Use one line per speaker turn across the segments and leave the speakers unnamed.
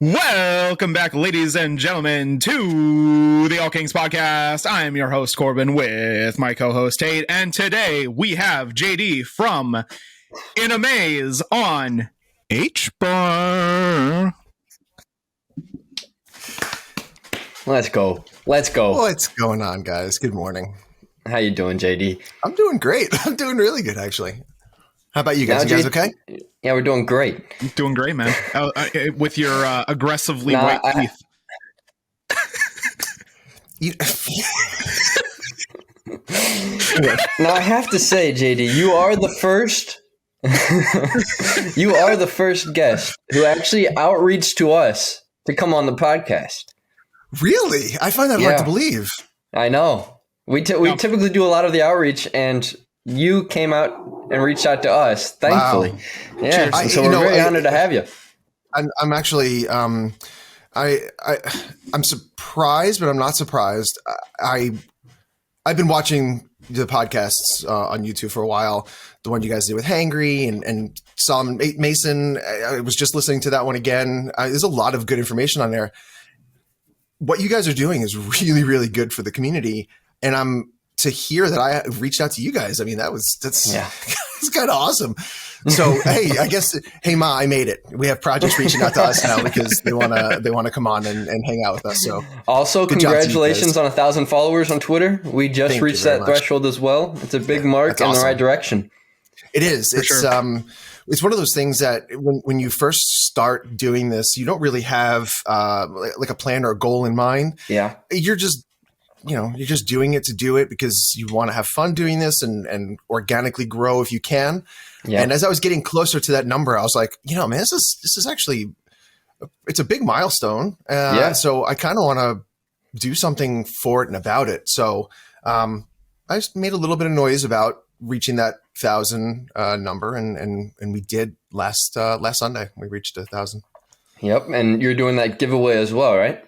Welcome back, ladies and gentlemen, to the All Kings podcast. I am your host, Corbin, with my co-host, Tate, and today we have JD from In a Maze on HBAR.
Let's go.
What's going on, guys? Good morning.
How you doing, JD?
I'm doing great. I'm doing really good, actually. How about you guys? You guys okay?
Yeah, we're doing great.
Doing great, man. With your aggressively white teeth.
Now, I have to say, JD, you are the first. You are the first guest who actually outreached to us to come on the podcast.
Really? I find that hard to believe.
I know. We typically do a lot of the outreach, and you came out and reached out to us, thankfully. Wow. Yeah, so we're very honored to have you.
I'm actually, I'm surprised, but I'm not surprised. I've been watching the podcasts on YouTube for a while. The one you guys did with Hangry and Solomon Mason. I was just listening to that one again. There's a lot of good information on there. What you guys are doing is really, really good for the community. And to hear that I reached out to you guys. I mean, that's it's kind of awesome. So, hey, I guess, hey, Ma, I made it. We have projects reaching out to us now because they want to come on and hang out with us. So also
congratulations on 1,000 followers on Twitter. We just reached that threshold as well. It's a big mark in the right direction.
It is. It's one of those things that when you first start doing this, you don't really have like a plan or a goal in mind.
Yeah.
You're just doing it to do it because you want to have fun doing this and organically grow if you can. Yeah. And as I was getting closer to that number, I was like, man, this is actually, it's a big milestone. So I kind of want to do something for it and about it. So I just made a little bit of noise about reaching that 1,000 number. And we did last Sunday. We reached 1,000.
Yep. And you're doing that giveaway as well, right?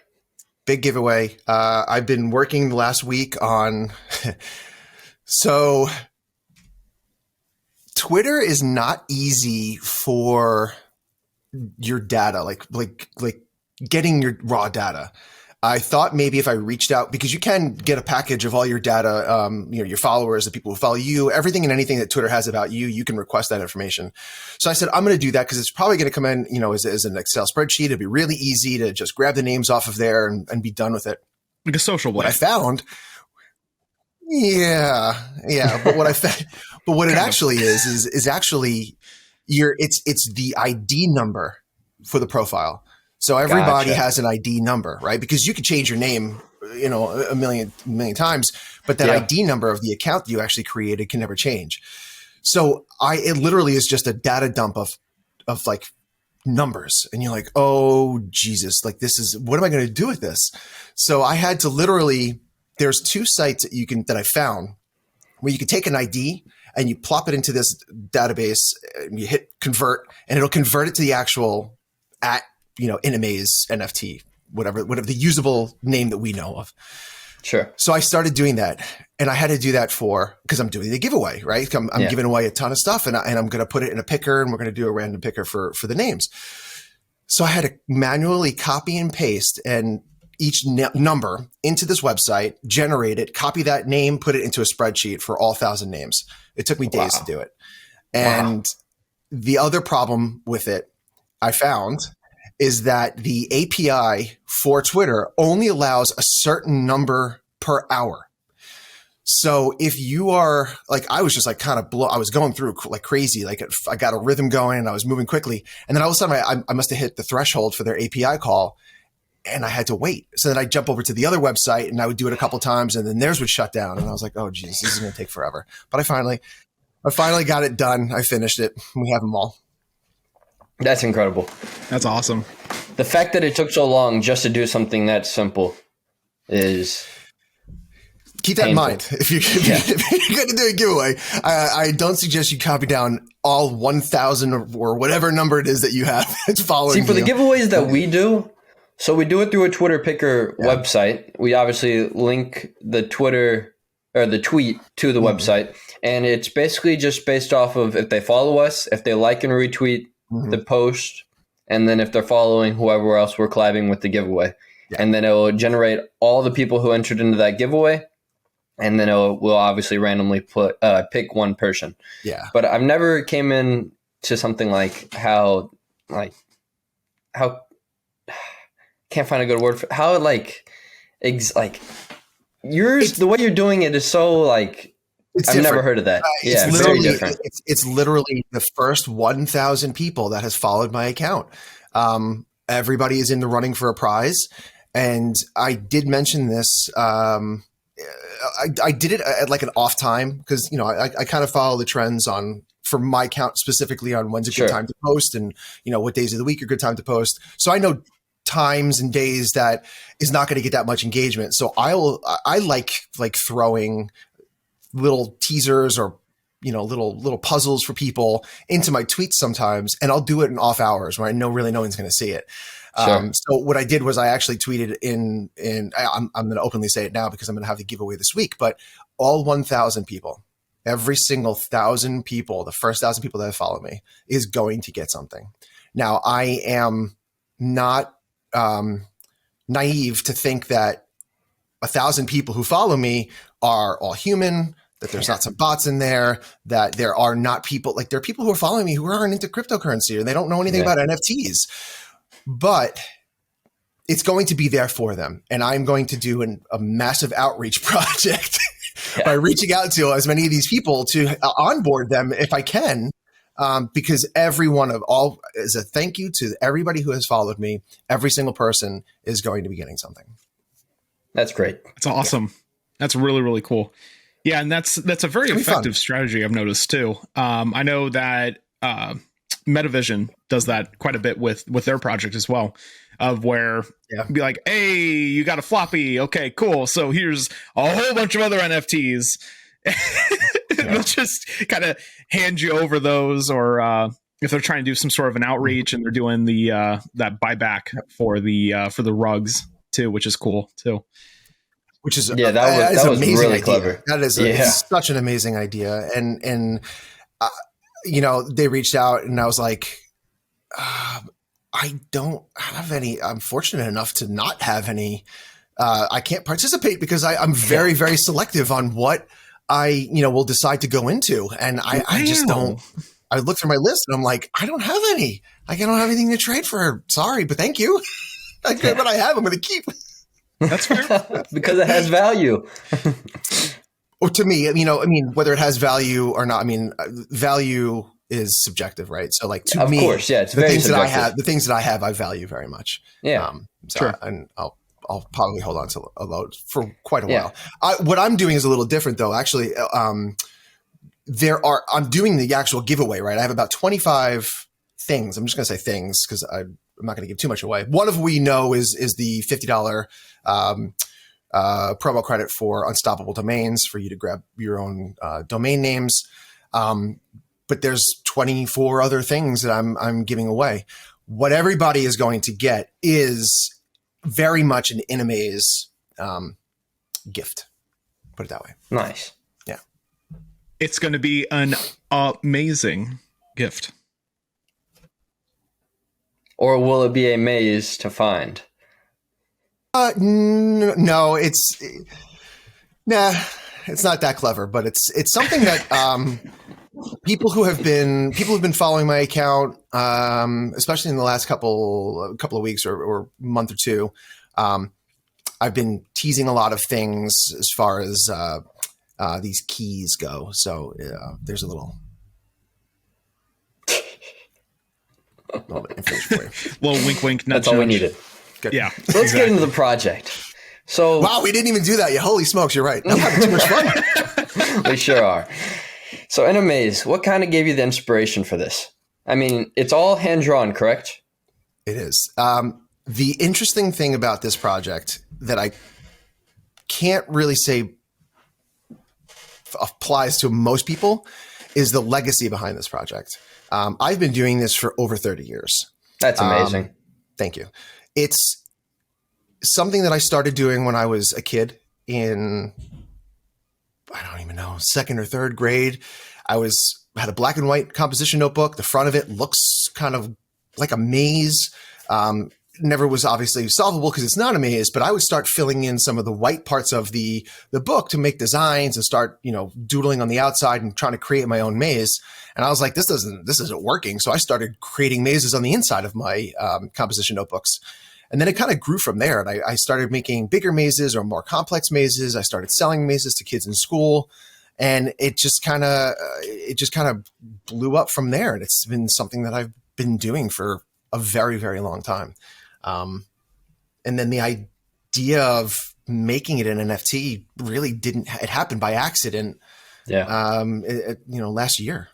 Big giveaway. I've been working the last week on, so Twitter is not easy for your data, like getting your raw data. I thought maybe if I reached out, because you can get a package of all your data, your followers, the people who follow you, everything and anything that Twitter has about you, you can request that information. So I said, I'm going to do that because it's probably going to come in, as an Excel spreadsheet. It'd be really easy to just grab the names off of there and be done with it.
Like a social blast.
What I found. Yeah. But what it actually is actually it's the ID number for the profile. So everybody has an ID number, right? Because you could change your name, a million times, but that ID number of the account that you actually created can never change. So it literally is just a data dump of like numbers. And you're like, oh Jesus, like what am I going to do with this? So I had to there's 2 sites that I found where you could take an ID and you plop it into this database and you hit convert and it'll convert it to the actual in a maze NFT, whatever the usable name that we know of.
Sure.
So I started doing that, and I had to do that because I'm doing the giveaway, right? I'm giving away a ton of stuff, and I'm going to put it in a picker, and we're going to do a random picker for the names. So I had to manually copy and paste and each number into this website, generate it, copy that name, put it into a spreadsheet for all 1,000 names. It took me days to do it. And the other problem with it, I found, is that the API for Twitter only allows a certain number per hour. So if you are like, I was just like I was going through like crazy. Like I got a rhythm going and I was moving quickly. And then all of a sudden I must have hit the threshold for their API call and I had to wait. So then I jump over to the other website and I would do it a couple of times and then theirs would shut down. And I was like, oh geez, this is going to take forever. But I finally got it done. I finished it. We have them all.
That's incredible.
That's awesome.
The fact that it took so long just to do something that simple is
keep that in mind. If you're going to do a giveaway, I don't suggest you copy down all 1,000 or whatever number it is that you have. It's following.
See, for the giveaways that we do, so we do it through a Twitter picker website. We obviously link the Twitter or the tweet to the website, and it's basically just based off of if they follow us, if they like and retweet the post, and then if they're following whoever else we're collabing with the giveaway. Yeah. And then it will generate all the people who entered into that giveaway, and then we'll obviously randomly pick one person.
Yeah.
But I've never came in to something like how can't find a good word for how yours, the way you're doing it is so like, I've
different.
Never heard of that.
Yeah, it's very different. It's literally the first 1,000 people that has followed my account. Everybody is in the running for a prize. And I did mention this. I did it at like an off time because, I kind of follow the trends for my account specifically on when's a good time to post and, what days of the week are a good time to post. So I know times and days that is not going to get that much engagement. So I like throwing little teasers or, little puzzles for people into my tweets sometimes. And I'll do it in off hours where I know really no one's going to see it. So what I did was I actually tweeted I'm going to openly say it now because I'm going to have the giveaway this week, but all 1,000 people, every single 1,000 people, the first 1,000 people that have followed me is going to get something. Now I am not naive to think that 1,000 people who follow me are all human, that there's not some bots in there, that there are not people there are people who are following me who aren't into cryptocurrency or they don't know anything about NFTs, but it's going to be there for them. And I'm going to do a massive outreach project by reaching out to as many of these people to onboard them if I can. Because every one of all is a thank you to everybody who has followed me. Every single person is going to be getting something.
That's great.
That's awesome. Yeah. That's really, really cool. Yeah. And that's a very effective strategy I've noticed too. I know that, Metavision does that quite a bit with their project as well, of where be like, hey, you got a floppy. Okay, cool. So here's a whole bunch of other NFTs. They'll just kind of hand you over those, or if they're trying to do some sort of an outreach and they're doing the that buyback for the rugs too, which is cool too.
Which is
that was
amazing
really
idea.
clever.
That is such an amazing idea, and they reached out and I was like, I don't have any. I'm fortunate enough to not have any. I can't participate because I'm very, very selective on what I, will decide to go into. And I just don't. I look through my list and I'm like, I don't have any. I don't have anything to trade for. Sorry, but thank you. What I have, I'm going to keep.
That's fair.
Because it has value.
Or to me, whether it has value or not, value is subjective, right? So to
of
me,
course, it's
the
very
things
subjective.
the things that I have, I value very much.
Yeah.
Sure. And I'll probably hold on to a load for quite a while. What I'm doing is a little different though. Actually, I'm doing the actual giveaway, right? I have about 25 things. I'm just going to say things because I'm not going to give too much away. One of we know is the $50 promo credit for Unstoppable Domains for you to grab your own domain names. But there's 24 other things that I'm giving away. What everybody is going to get is very much an Inamaze gift. Put it that way.
Nice.
Yeah.
It's going to be an amazing gift.
Or will it be a maze to find?
No, it's not that clever, but it's something that people who've been following my account, especially in the last couple of weeks or month or two, I've been teasing a lot of things as far as these keys go. So there's a little bit of information for you.
Little wink, wink.
That's all we needed.
Good.
Yeah.
So let's get into the project. So
wow, we didn't even do that yet. Holy smokes, you're right. I'm having too much fun.
We sure are. So in a maze, what kind of gave you the inspiration for this? It's all hand-drawn, correct?
It is. The interesting thing about this project that I can't really say applies to most people is the legacy behind this project. I've been doing this for over 30 years.
That's amazing.
Thank you. It's something that I started doing when I was a kid in, I don't even know, second or third grade. I had a black and white composition notebook. The front of it looks kind of like a maze. Never was obviously solvable because it's not a maze, but I would start filling in some of the white parts of the book to make designs and start, doodling on the outside and trying to create my own maze. And I was like, this isn't working. So I started creating mazes on the inside of my composition notebooks. And then it kind of grew from there. And I started making bigger mazes or more complex mazes. I started selling mazes to kids in school. And it just kind of blew up from there. And it's been something that I've been doing for a very, very long time. And then the idea of making it an NFT really it happened by accident.
Yeah.
Last year.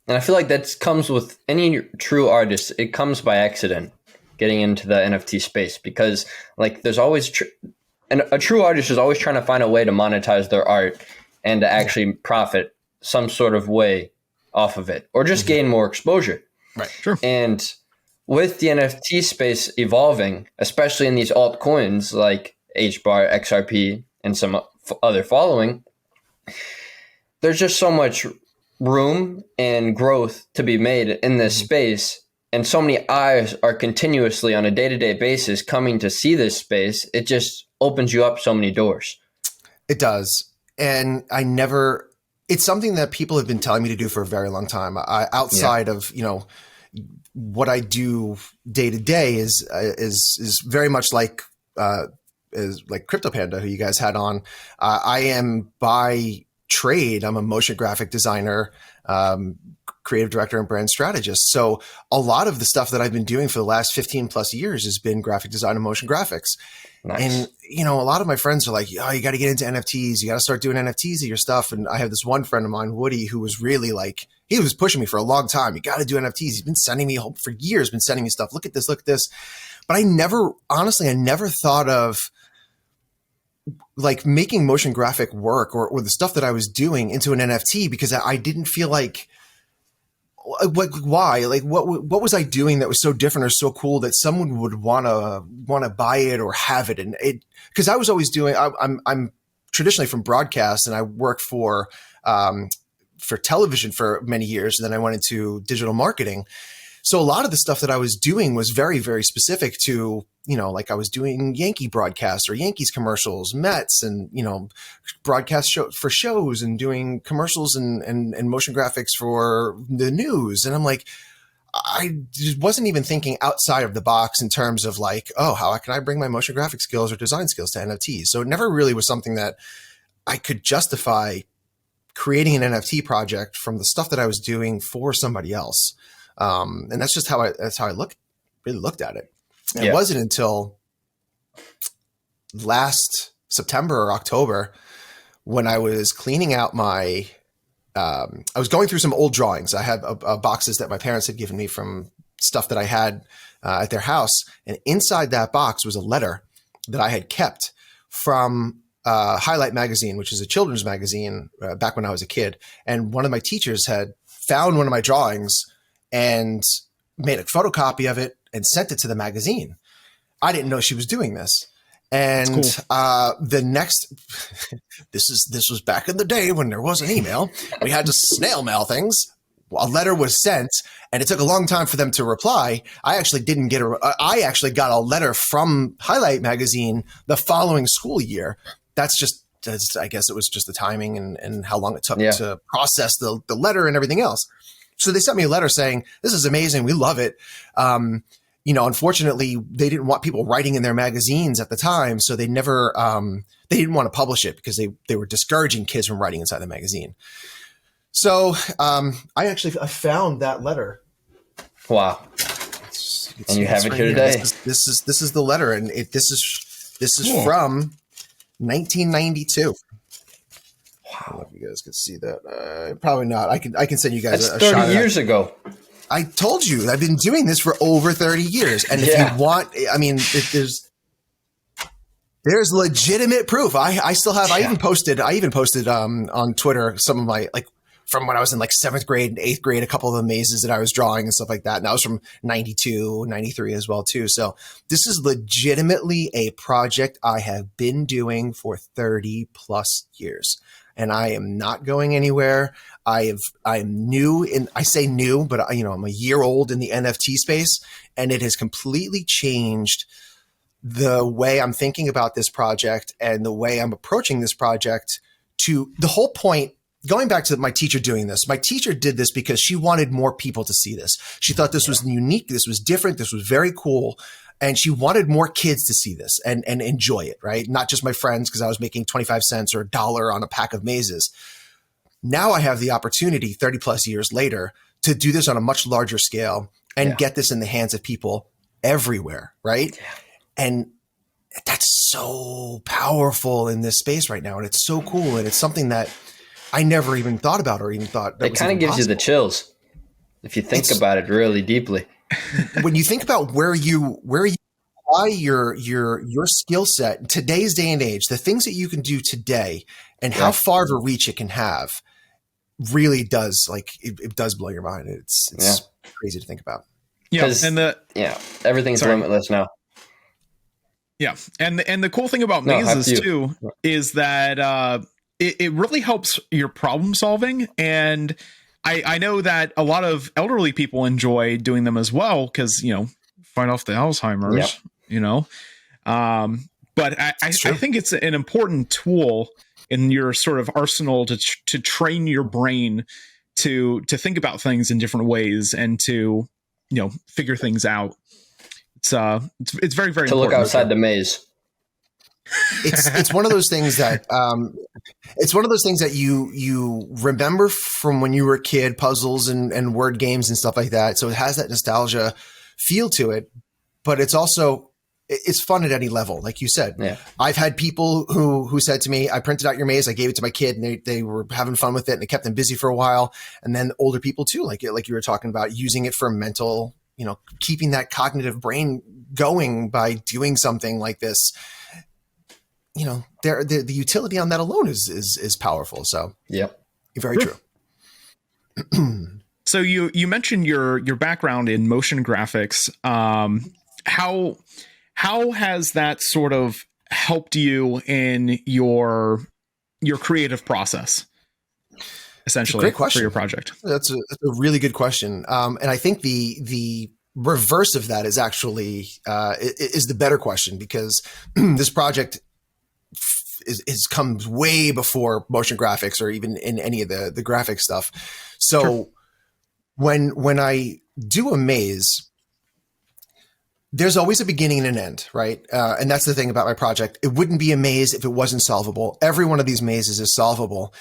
And I feel like that comes with any true artist. It comes by accident getting into the NFT space, because like there's always, and a true artist is always trying to find a way to monetize their art and to actually profit some sort of way off of it, or just gain more exposure.
Right. Sure.
And with the NFT space evolving, especially in these altcoins like HBAR, XRP, and some other following, there's just so much room and growth to be made in this space. And so many eyes are continuously on a day-to-day basis coming to see this space. It just opens you up so many doors.
It does. And it's something that people have been telling me to do for a very long time. Outside of, what I do day to day is very much like CryptoPanda, who you guys had on. I am by trade, I'm a motion graphic designer, creative director, and brand strategist. So a lot of the stuff that I've been doing for the last 15 plus years has been graphic design and motion graphics. Nice. And, a lot of my friends are like, oh, you got to get into NFTs. You got to start doing NFTs of your stuff. And I have this one friend of mine, Woody, who was really like, he was pushing me for a long time. You got to do NFTs. He's been sending me for years, been sending me stuff. Look at this, look at this. But I never thought of like making motion graphic work or the stuff that I was doing into an NFT, because I didn't feel like, why? Like what was I doing that was so different or so cool that someone would want to buy it or have it? And because I was always doing, I'm traditionally from broadcast, and I worked for television for many years. And then I went into digital marketing. So a lot of the stuff that I was doing was very, very specific to, like I was doing Yankee broadcasts or Yankees commercials, Mets, and, broadcast for shows, and doing commercials and motion graphics for the news. And I'm like, I just wasn't even thinking outside of the box in terms of like, oh, how can I bring my motion graphic skills or design skills to NFTs? So it never really was something that I could justify creating an NFT project from the stuff that I was doing for somebody else. And that's just how I really looked at it. And It wasn't until last September or October when I was cleaning out I was going through some old drawings. I had boxes that my parents had given me from stuff that I had at their house. And inside that box was a letter that I had kept from Highlight magazine, which is a children's magazine back when I was a kid. And one of my teachers had found one of my drawings and made a photocopy of it and sent it to the magazine. I didn't know she was doing this. And the next, this was back in the day when there wasn't email. We had to snail mail things. A letter was sent, and it took a long time for them to reply. I actually got a letter from Highlight magazine the following school year. I guess it was just the timing and how long it took to process the letter and everything else. So they sent me a letter saying, this is amazing. We love it. Unfortunately, they didn't want people writing in their magazines at the time. So they never, they didn't want to publish it because they were discouraging kids from writing inside the magazine. So I found that letter.
Wow. And you have it here today.
This is the letter. And this is from 1992. Wow. I don't know if you guys can see that. Probably not. I can send you guys
a 30 years ago.
I told you I've been doing this for over 30 years. And if you want, there's legitimate proof. I still have, I even posted on Twitter some of my, like, from when I was in like 7th grade and 8th grade, a couple of the mazes that I was drawing and stuff like that. And that was from 92, 93 as well too. So this is legitimately a project I have been doing for 30 plus years. and I am not going anywhere. I'm new I say new, but I'm a year old in the NFT space, and it has completely changed the way I'm thinking about this project and the way I'm approaching this project. To the whole point, going back to my teacher doing this, my teacher did this because she wanted more people to see this. She thought this was unique. This was different. This was very cool. And she wanted more kids to see this and enjoy it, right? Not just my friends, because I was making 25 cents or $1 on a pack of mazes. Now I have the opportunity 30 plus years later to do this on a much larger scale and get this in the hands of people everywhere, right? Yeah. And that's so powerful in this space right now. And it's so cool. And it's something that I never even thought about or even thought that
it kind of gives possible. You the chills if you think about it really deeply.
When you think about where you apply your skill set in today's day and age, the things that you can do today and how far of a reach it can have really does, like, it does blow your mind. It's crazy to think about.
Yeah. And
everything's limitless now.
Yeah. And the cool thing about mazes too is that it really helps your problem solving. And I know that a lot of elderly people enjoy doing them as well because, fight off the Alzheimer's, but I think it's an important tool in your sort of arsenal to train your brain to think about things in different ways and to, figure things out. It's very, very important.
To look outside the maze.
It's one of those things that you remember from when you were a kid, puzzles and word games and stuff like that. So it has that nostalgia feel to it, but it's fun at any level. Like you said, I've had people who said to me, I printed out your maze, I gave it to my kid, and they were having fun with it and it kept them busy for a while. And then older people too, like you were talking about, using it for mental, keeping that cognitive brain going by doing something like this. The utility on that alone is powerful. So very true.
So you mentioned your background in motion graphics. How has that sort of helped you in your creative process, essentially,
great question.
For your project?
That's a really good question. And I think the reverse of that is actually is the better question, because this project comes way before motion graphics or even in any of the graphic stuff. So sure. When I do a maze, there's always a beginning and an end, right? And that's the thing about my project. It wouldn't be a maze if it wasn't solvable. Every one of these mazes is solvable.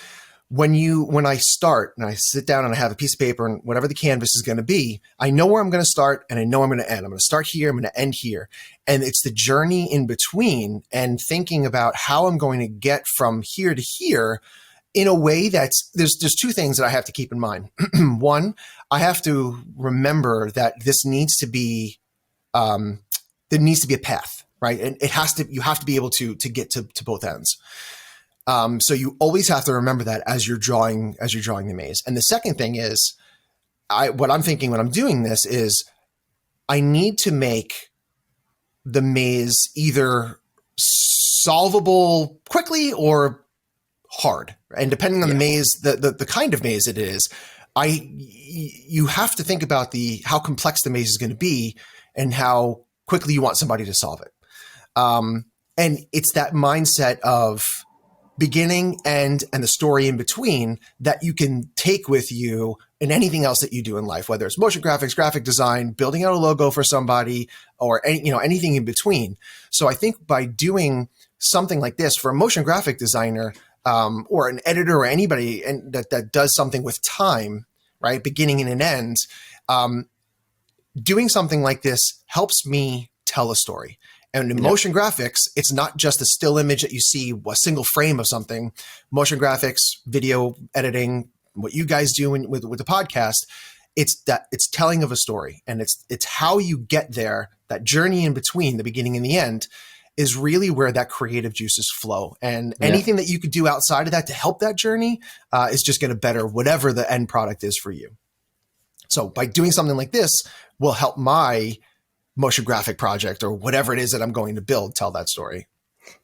When I start and I sit down and I have a piece of paper and whatever the canvas is going to be, I know where I'm going to start and I know I'm going to end. I'm going to start here. I'm going to end here. And it's the journey in between and thinking about how I'm going to get from here to here in a way that's, there's two things that I have to keep in mind. One, I have to remember that this needs to be, there needs to be a path, right? And you have to be able to get to both ends. So you always have to remember that as you're drawing the maze. And the second thing is, what I'm thinking when I'm doing this is I need to make the maze either solvable quickly or hard. And depending on the maze, the kind of maze it is, you have to think about how complex the maze is going to be and how quickly you want somebody to solve it. And it's that mindset of beginning, end, and the story in between that you can take with you in anything else that you do in life, whether it's motion graphics, graphic design, building out a logo for somebody, or anything in between. So I think by doing something like this for a motion graphic designer, or an editor or anybody that does something with time, right, beginning and an end, doing something like this helps me tell a story. And in motion graphics, it's not just a still image that you see, a single frame of something. Motion graphics, video editing, what you guys do with the podcast, it's telling of a story, and it's how you get there. That journey in between the beginning and the end is really where that creative juices flow. And anything that you could do outside of that to help that journey is just going to better whatever the end product is for you. So by doing something like this will help my motion graphic project or whatever it is that I'm going to build tell that story.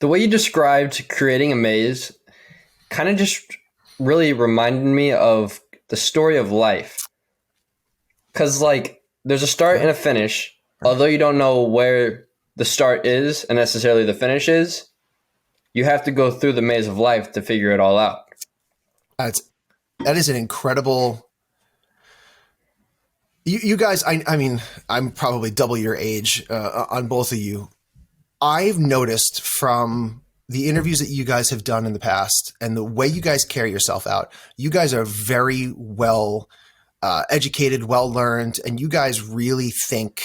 The way you described creating a maze kind of just really reminded me of the story of life. Because, like, there's a start and a finish. Although you don't know where the start is and necessarily the finish is, you have to go through the maze of life to figure it all out.
That is an incredible. You guys, I mean, I'm probably double your age on both of you. I've noticed from the interviews that you guys have done in the past and the way you guys carry yourself out, you guys are very well educated, well learned, and you guys really think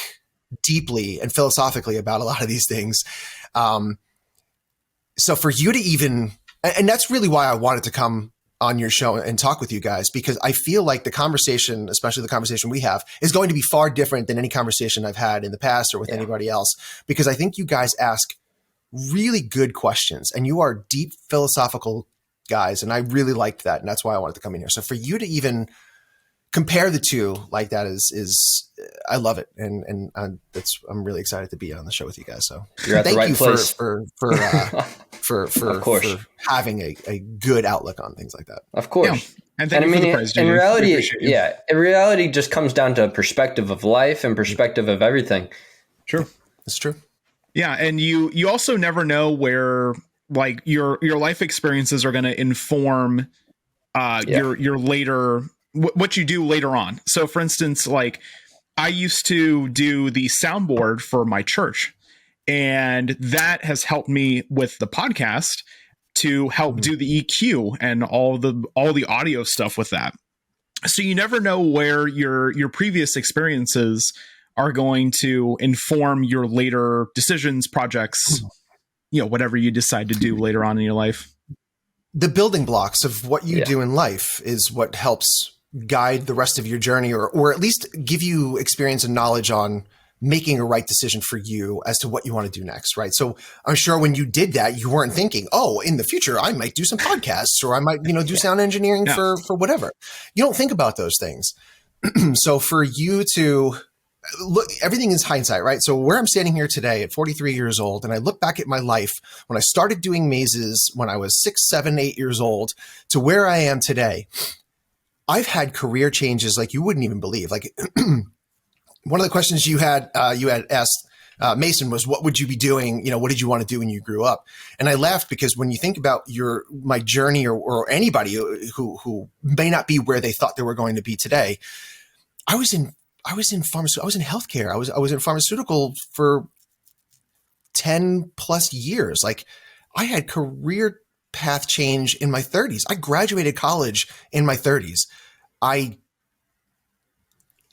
deeply and philosophically about a lot of these things. So for you to even, and that's really why I wanted to come on your show and talk with you guys, because I feel like the conversation, especially the conversation we have, is going to be far different than any conversation I've had in the past or with anybody else, because I think you guys ask really good questions and you are deep philosophical guys. And I really liked that. And that's why I wanted to come in here. So for you to even compare the two like that is I love it. And I'm really excited to be on the show with you guys. So
you're at the right place
for having a good outlook on things like that.
Of course.
Yeah. And I mean,
in reality just comes down to perspective of life and perspective of everything.
True.
It's true.
Yeah. And you also never know where like your life experiences are going to inform your later, what you do later on. So for instance, like I used to do the soundboard for my church, and that has helped me with the podcast to help do the EQ and all the audio stuff with that. So you never know where your previous experiences are going to inform your later decisions, projects, whatever you decide to do later on in your life.
The building blocks of what you do in life is what helps guide the rest of your journey, or at least give you experience and knowledge on making a right decision for you as to what you want to do next, right? So I'm sure when you did that, you weren't thinking, oh, in the future, I might do some podcasts, or I might, do sound engineering for whatever. You don't think about those things. So for you to look, everything is hindsight, right? So where I'm standing here today at 43 years old, and I look back at my life when I started doing mazes when I was 6, 7, 8 years old to where I am today, I've had career changes like you wouldn't even believe. Like one of the questions you had asked Mason was, what would you be doing? What did you want to do when you grew up? And I laughed because when you think about my journey or anybody who may not be where they thought they were going to be today, I was in pharmaceutical. I was in healthcare. I was in pharmaceutical for 10 plus years. Like I had career path change in my 30s. I graduated college in my 30s.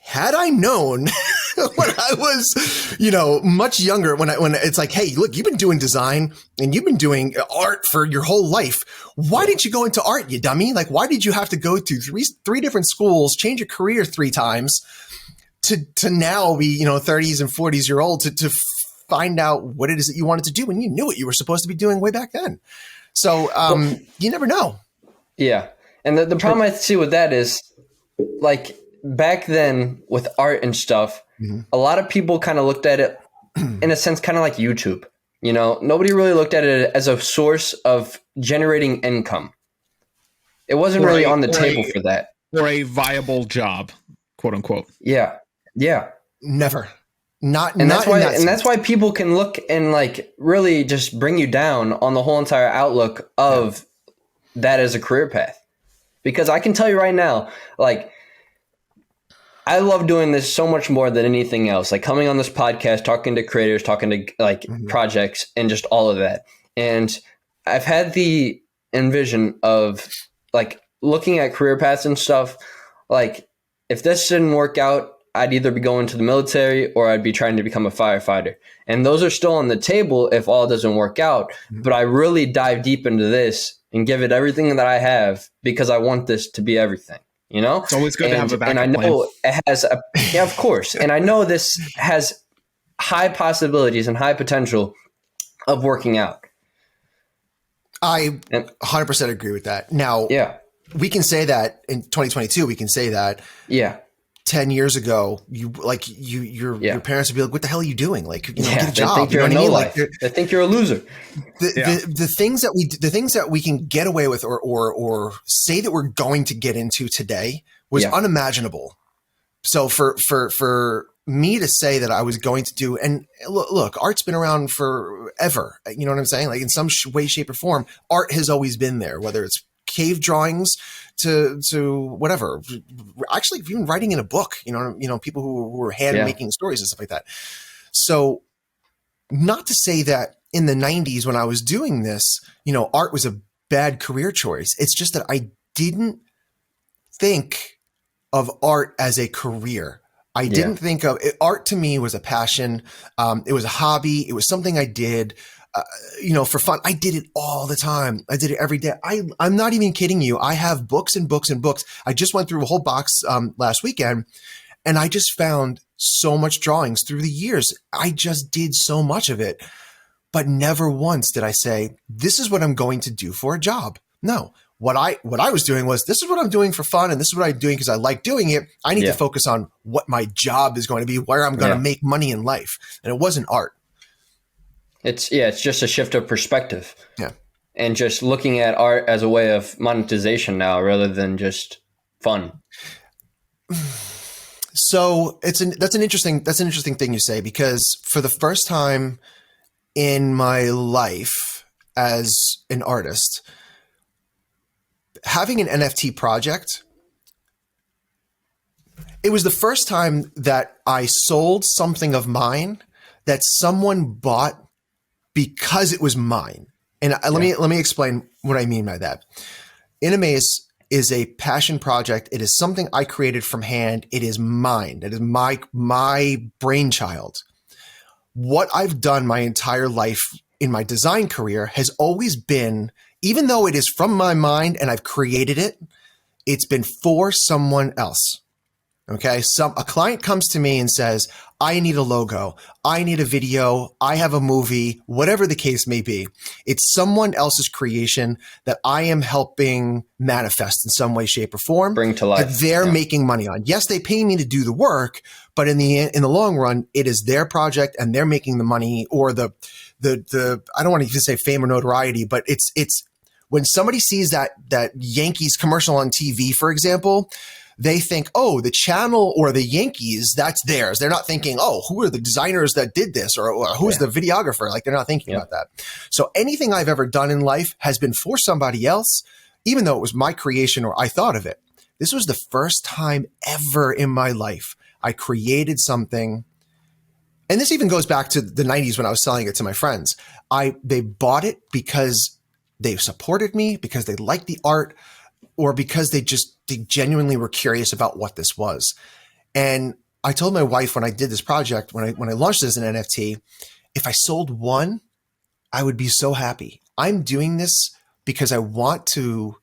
Had I known when I was, much younger, when it's like, hey, look, you've been doing design and you've been doing art for your whole life. Why didn't you go into art, you dummy? Like, why did you have to go to three different schools, change your career 3 times to now be, 30s and 40s year old to find out what it is that you wanted to do when you knew what you were supposed to be doing way back then? So you never know. Yeah.
And the problem I see with that is, like, back then with art and stuff, a lot of people kind of looked at it in a sense, kind of like YouTube. Nobody really looked at it as a source of generating income. It wasn't really on the table for that.
Or a viable job, quote unquote.
Yeah. Yeah.
Never.
That's why people can look and like really just bring you down on the whole entire outlook of that as a career path. Because I can tell you right now, like, I love doing this so much more than anything else. Like coming on this podcast, talking to creators, talking to projects, and just all of that. And I've had the envision of like looking at career paths and stuff. Like if this didn't work out, I'd either be going to the military or I'd be trying to become a firefighter. And those are still on the table if all doesn't work out. But I really dive deep into this and give it everything that I have because I want this to be everything.
It's always good to have a backup plan.
And I know it has of course. And I know this has high possibilities and high potential of working out.
I 100% agree with that. Now, we can say that in 2022, we can say that.
Yeah.
10 years ago, your parents would be like, what the hell are you doing? Like, get a job.
They think you're they think you're a loser.
The things that we can get away with or say that we're going to get into today was unimaginable. So for me to say that I was going to do, and look, art's been around forever. You know what I'm saying? Like in some way, shape, or form, art has always been there, whether it's cave drawings to whatever. Actually, even writing in a book, people who were hand making stories and stuff like that. So not to say that in the 90s when I was doing this, art was a bad career choice. It's just that I didn't think of art as a career. I didn't think of it. Art to me was a passion. It was a hobby. It was something I did, for fun. I did it all the time. I did it every day. I'm not even kidding you. I have books and books and books. I just went through a whole box last weekend, and I just found so much drawings through the years. I just did so much of it, but never once did I say, this is what I'm going to do for a job. No. What I was doing was, this is what I'm doing for fun, and this is what I'm doing because I like doing it. I need to focus on what my job is going to be, where I'm going to make money in life. And it wasn't art.
It's just a shift of perspective.
Yeah.
And just looking at art as a way of monetization now rather than just fun.
So that's an interesting thing you say, because for the first time in my life as an artist, having an NFT project, it was the first time that I sold something of mine that someone bought because it was mine. And let me explain what I mean by that. Animes is a passion project. It is something I created from hand. It is mine. It is my brainchild. What I've done my entire life in my design career has always been, even though it is from my mind and I've created it, it's been for someone else. Okay. A client comes to me and says, I need a logo. I need a video. I have a movie, whatever the case may be. It's someone else's creation that I am helping manifest in some way, shape, or form.
Bring to life.
That they're making money on. Yes, they pay me to do the work, but in the long run, it is their project and they're making the money, or the I don't want to even say fame or notoriety, but it's when somebody sees that Yankees commercial on TV, for example, they think, oh, the channel or the Yankees, that's theirs. They're not thinking, oh, who are the designers that did this, or who's the videographer? Like, they're not thinking about that. So anything I've ever done in life has been for somebody else, even though it was my creation or I thought of it. This was the first time ever in my life I created something. And this even goes back to the 90s when I was selling it to my friends. They bought it because they supported me, because they liked the art, or because they genuinely were curious about what this was. And I told my wife when I did this project, when I launched it as an NFT, if I sold one, I would be so happy. I'm doing this because I want to,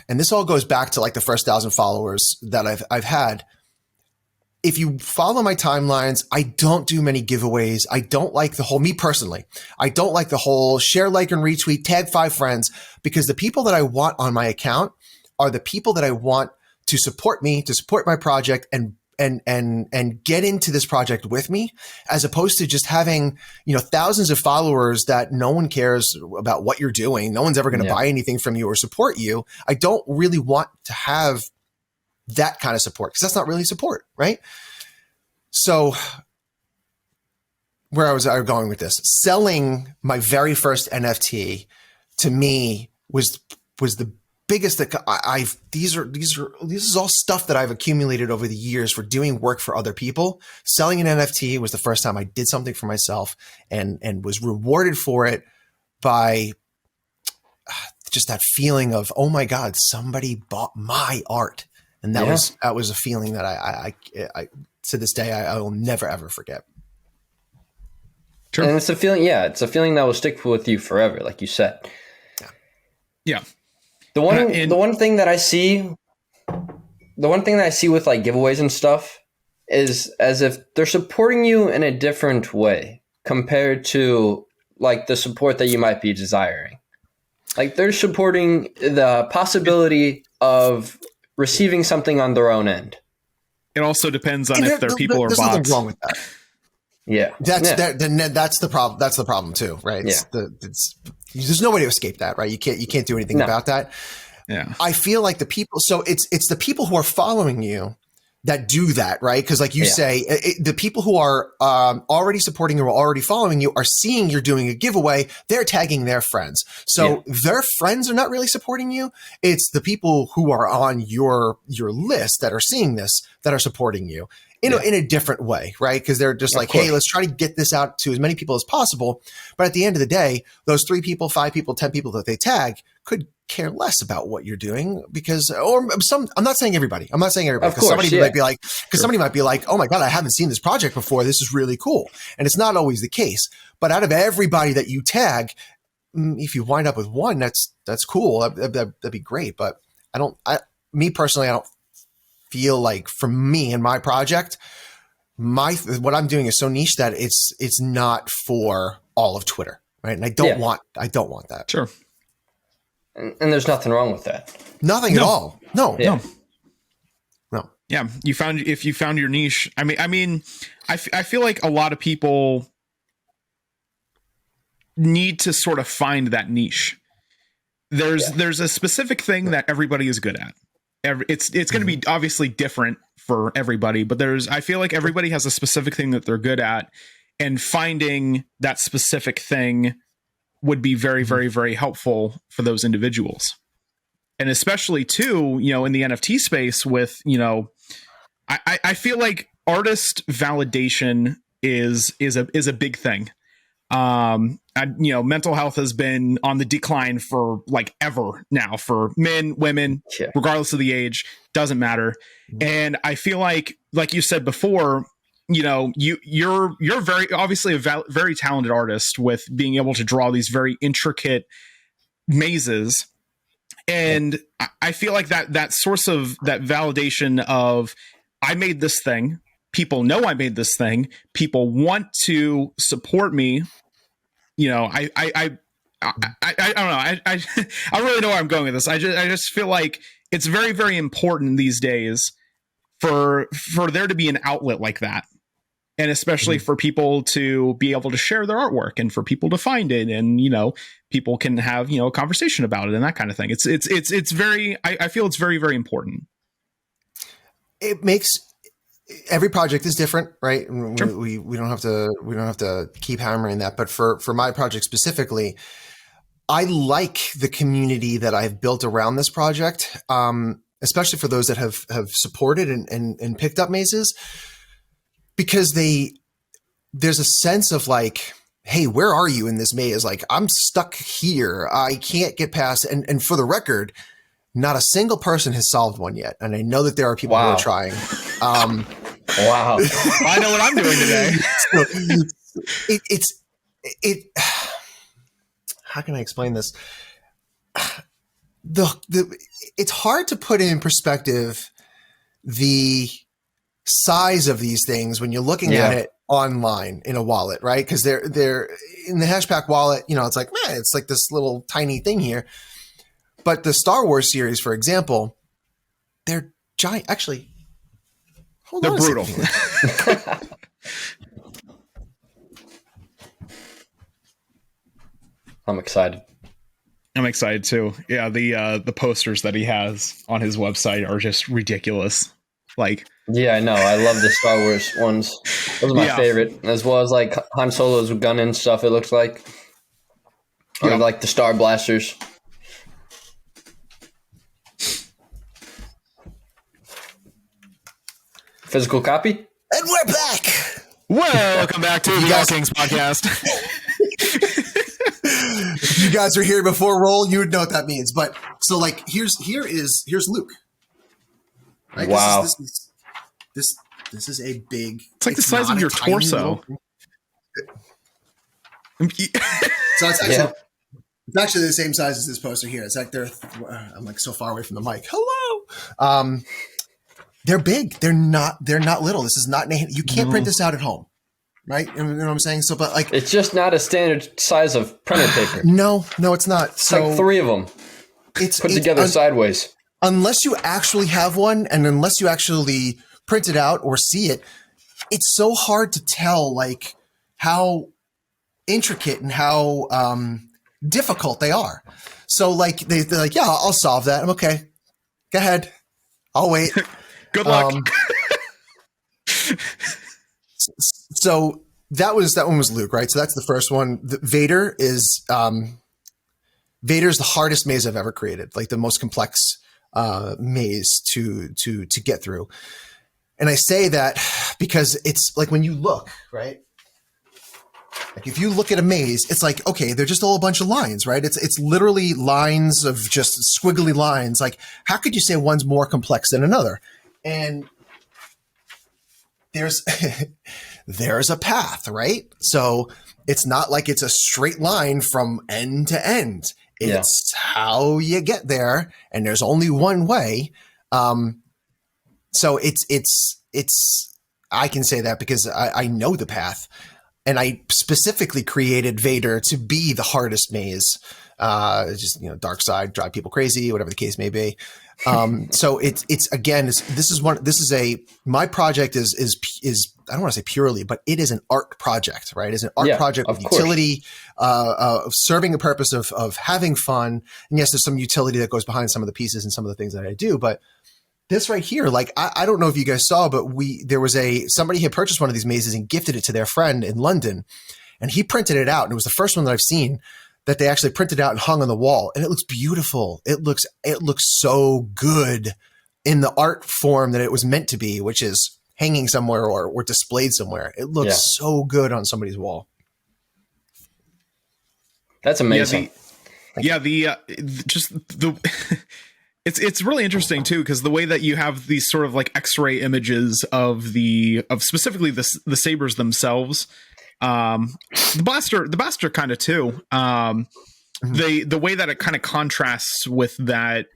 and this all goes back to like the first 1,000 followers that I've had. If you follow my timelines, I don't do many giveaways. I don't like the whole, me personally, I don't like the whole share, like, and retweet, tag 5 friends, because the people that I want on my account are the people that I want to support me, to support my project, and get into this project with me, as opposed to just having, thousands of followers that no one cares about what you're doing. No one's ever going to buy anything from you or support you. I don't really want to have that kind of support, because that's not really support, right? So where was I going with this? Selling my very first NFT to me was the biggest that this is all stuff that I've accumulated over the years for doing work for other people. Selling an NFT was the first time I did something for myself and was rewarded for it by just that feeling of, oh my God, somebody bought my art. And that was a feeling that I to this day, I will never, ever forget.
True. And it's a feeling, it's a feeling that will stick with you forever, like you said.
Yeah.
The one thing that I see with like giveaways and stuff is as if they're supporting you in a different way compared to like the support that you might be desiring. Like, they're supporting the possibility of receiving something on their own end.
It also depends on if their people are
there's
bots.
nothing wrong with that.
Yeah.
That's the problem. That's the problem too, right? There's no way to escape that, right? You can't do anything about that.
Yeah.
I feel like the people, so it's the people who are following you that do that, right? Because like you say, the people who are already supporting you or already following you are seeing you're doing a giveaway. They're tagging their friends. So their friends are not really supporting you. It's the people who are on your list that are seeing this that are supporting you in a different way, right? Because they're just like, hey, let's try to get this out to as many people as possible. But at the end of the day, those 3 people, 5 people, 10 people that they tag could care less about what you're doing because, or some, I'm not saying everybody, because somebody might be like, oh my God, I haven't seen this project before. This is really cool. And it's not always the case, but out of everybody that you tag, if you wind up with one, that's cool. That'd be great. But me personally, I don't feel like for me and my project, what I'm doing is so niche that it's not for all of Twitter. Right. And I don't want that.
Sure.
And there's nothing wrong with that.
Nothing at all. No.
Yeah. If you found your niche, I feel like a lot of people need to sort of find that niche. There's a specific thing that everybody is good at. It's going to be obviously different for everybody, but I feel like everybody has a specific thing that they're good at, and finding that specific thing would be very, very, very helpful for those individuals. And especially too, in the NFT space with, I feel like artist validation is a big thing. Mental health has been on the decline for like ever now for men, women, regardless of the age, doesn't matter. And I feel like you said before, you're very obviously a very talented artist with being able to draw these very intricate mazes. And I feel like that source of that validation of, I made this thing. People know I made this thing. People want to support me. I don't know. I really know where I'm going with this. I just feel like it's very, very important these days for there to be an outlet like that. And especially for people to be able to share their artwork and for people to find it, and people can have a conversation about it and that kind of thing. It's very, I feel it's very, very important.
It makes every project is different, right?
Sure.
We don't have to keep hammering that, but for my project specifically, I like the community that I've built around this project, especially for those that have supported and picked up mazes. Because there's a sense of like, hey, where are you in this maze? Like, I'm stuck here. I can't get past. And for the record, not a single person has solved one yet. And I know that there are people who are trying.
Wow.
I know what I'm doing today.
So how can I explain this? It's hard to put in perspective the size of these things when you're looking at it online in a wallet, right? Because they're in the Hashpack wallet, it's like, man, it's like this little tiny thing here. But the Star Wars series, for example, they're giant. Actually,
they're brutal.
I'm excited.
I'm excited too. Yeah, the posters that he has on his website are just ridiculous. Like,
yeah, I know. I love the Star Wars ones. Those are my favorite, as well as like Han Solo's gun and stuff. It looks like, or like the Star Blasters. Physical copy.
And we're back.
Welcome back to the All Kings podcast.
If you guys were here before roll, you would know what that means. But so like here's Luke. Right?
Wow.
This is a big.
It's like the size of your torso.
So it's actually the same size as this poster here. It's like I'm like so far away from the mic. Hello. They're big. They're not little. This is not. You can't print this out at home, right? You know what I'm saying? So, but like,
it's just not a standard size of printer paper.
No, it's not.
It's like 3 of them. It's put together sideways.
Unless you actually have one, and unless you actually print it out or see it, it's so hard to tell like how intricate and how difficult they are. So like they're like, yeah, I'll solve that. I'm okay. Go ahead. I'll wait.
Good luck.
So that one was Luke, right? So that's the first one. Vader's the hardest maze I've ever created, like the most complex maze to get through. And I say that because it's like when you look, right? Like if you look at a maze, it's like, okay, they're just all a bunch of lines, right? It's literally lines of just squiggly lines. Like, how could you say one's more complex than another? And there's a path, right? So it's not like it's a straight line from end to end. It's how you get there, and there's only one way. So it's I can say that because I know the path. And I specifically created Vader to be the hardest maze. Just, dark side, drive people crazy, whatever the case may be. So my project is I don't want to say purely, but it is an art project, right? It's an art project with utility, of serving a purpose of having fun. And yes, there's some utility that goes behind some of the pieces and some of the things that I do, but this right here, like, I don't know if you guys saw, but somebody had purchased one of these mazes and gifted it to their friend in London, and he printed it out. And it was the first one that I've seen that they actually printed out and hung on the wall. And it looks beautiful. It looks so good in the art form that it was meant to be, which is hanging somewhere or displayed somewhere. It looks so good on somebody's wall.
That's amazing.
It's really interesting too, because the way that you have these sort of like X-ray images of specifically the sabers themselves, the blaster kind of too. The way that it kind of contrasts with that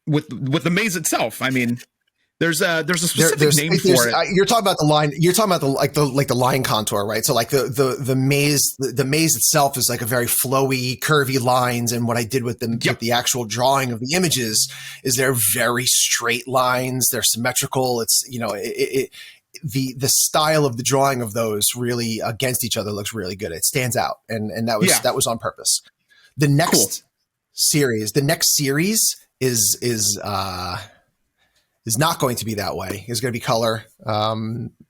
with the maze itself. I mean, there's a specific name for it.
You're talking about the line. You're talking about the line contour, right? So like the maze itself is like a very flowy, curvy lines. And what I did with the actual drawing of the images is they're very straight lines. They're symmetrical. It's the style of the drawing of those really against each other looks really good. It stands out, and that was on purpose. The next series is not going to be that way. It's going to be color.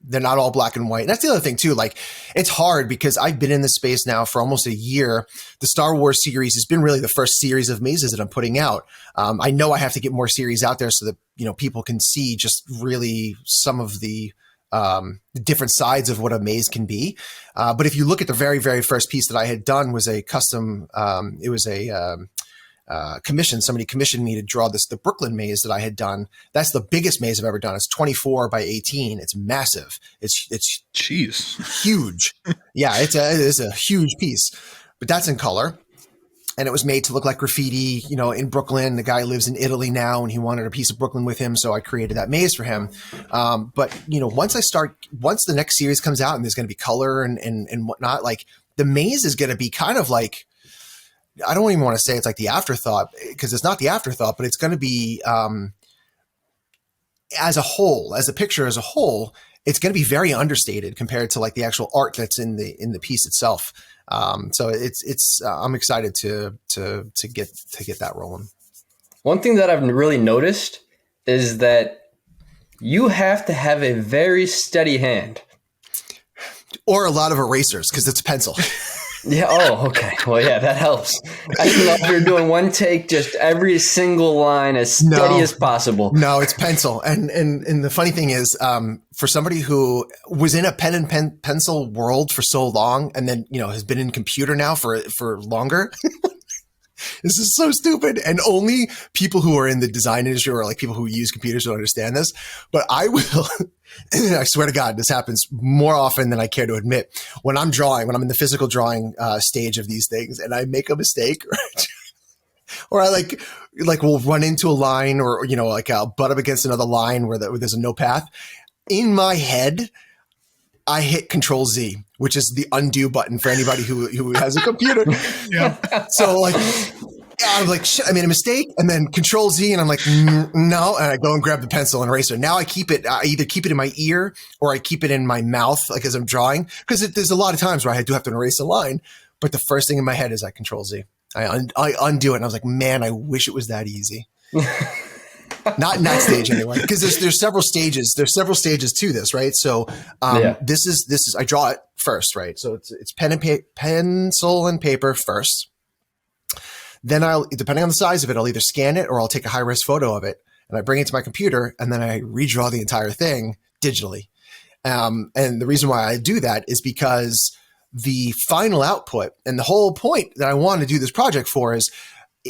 They're not all black and white. And that's the other thing too. Like, it's hard because I've been in this space now for almost a year. The Star Wars series has been really the first series of mazes that I'm putting out. I know I have to get more series out there so that, people can see just really some of the different sides of what a maze can be. But if you look at the very, very first piece that I had done was a custom, it was a, commission. Somebody commissioned me to draw the Brooklyn maze that I had done. That's the biggest maze I've ever done. It's 24 by 18. It's massive. It's
jeez,
huge. Yeah, it's a huge piece, but that's in color. And it was made to look like graffiti, in Brooklyn. The guy lives in Italy now and he wanted a piece of Brooklyn with him. So I created that maze for him. But once the next series comes out and there's going to be color and whatnot, like the maze is going to be kind of like, I don't even want to say it's like the afterthought, because it's not the afterthought, but it's going to be, as a picture as a whole, it's going to be very understated compared to like the actual art that's in the piece itself. So I'm excited to get that rolling.
One thing that I've really noticed is that you have to have a very steady hand,
or a lot of erasers, because it's pencil.
Yeah. Oh, okay. Well, yeah, that helps. I didn't know if you're doing one take, just every single line as steady as possible.
No, it's pencil. And the funny thing is, for somebody who was in a pen and pencil world for so long, and then, has been in computer now for longer, this is so stupid. And only people who are in the design industry or like people who use computers don't understand this, but I will, I swear to God, this happens more often than I care to admit. When I'm in the physical drawing stage of these things and I make a mistake, right? Or I like will run into a line or, like I'll butt up against another line where there's no path. In my head, I hit Control Z, which is the undo button for anybody who has a computer.
Yeah.
So like I'm like, shit, I made a mistake. And then Control Z, and I'm like, no. And I go and grab the pencil and eraser. Now I either keep it in my ear or I keep it in my mouth, like as I'm drawing. Because there's a lot of times where I do have to erase a line. But the first thing in my head is I Control Z. I undo it. And I was like, man, I wish it was that easy. Not in that stage anyway, because there's several stages. There's several stages to this, right? So this is I draw it first, right? So it's pencil and paper first. Then depending on the size of it, I'll either scan it or I'll take a high-res photo of it and I bring it to my computer and then I redraw the entire thing digitally. And the reason why I do that is because the final output, and the whole point that I want to do this project for, is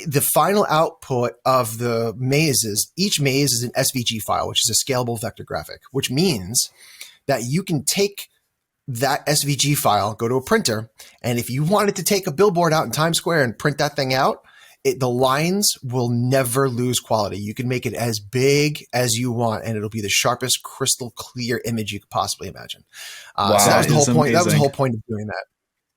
the final output of the mazes. Each maze is an SVG file, which is a scalable vector graphic, which means that you can take that SVG file, go to a printer, and if you wanted to take a billboard out in Times Square and print that thing out, the lines will never lose quality. You can make it as big as you want, and it'll be the sharpest, crystal clear image you could possibly imagine.
Wow.
So that was the whole point.
Amazing.
That was the whole point of doing that.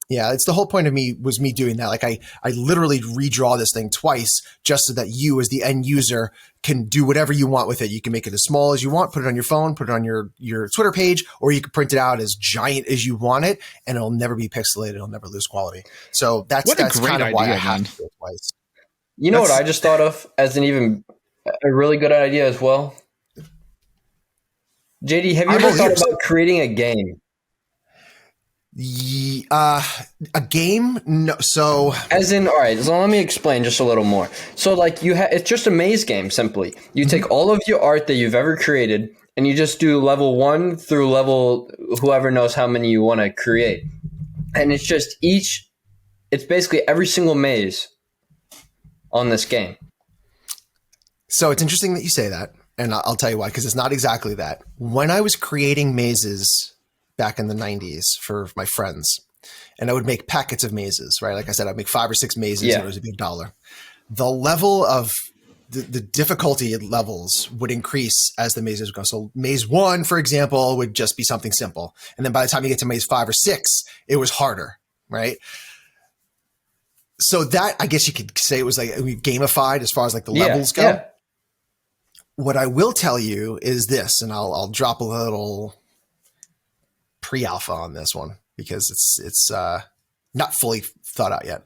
Yeah, it's the whole point of me doing that. Like I literally redraw this thing twice just so that you as the end user can do whatever you want with it. You can make it as small as you want, put it on your phone, put it on your Twitter page, or you can print it out as giant as you want it, and it'll never be pixelated. It'll never lose quality. So that's kind of why I have to do it twice.
You know what I just thought of as a really good idea as well? JD, have you ever thought about creating a game?
A game? No. So
as in, all right, so let me explain just a little more. So like it's just a maze game, simply. You take all of your art that you've ever created and you just do level 1 through level whoever knows how many you want to create. And it's just it's basically every single maze on this game.
So it's interesting that you say that. And I'll tell you why, because it's not exactly that. When I was creating mazes back in the 90s for my friends, and I would make packets of mazes, right? Like I said, I'd make 5 or 6 mazes and it was $1. The level of the difficulty levels would increase as the mazes would go. So maze 1, for example, would just be something simple. And then by the time you get to maze 5 or 6, it was harder, right? So that, I guess you could say it was like gamified as far as like the levels go. Yeah. What I will tell you is this, and I'll drop a little pre-alpha on this one because it's not fully thought out yet.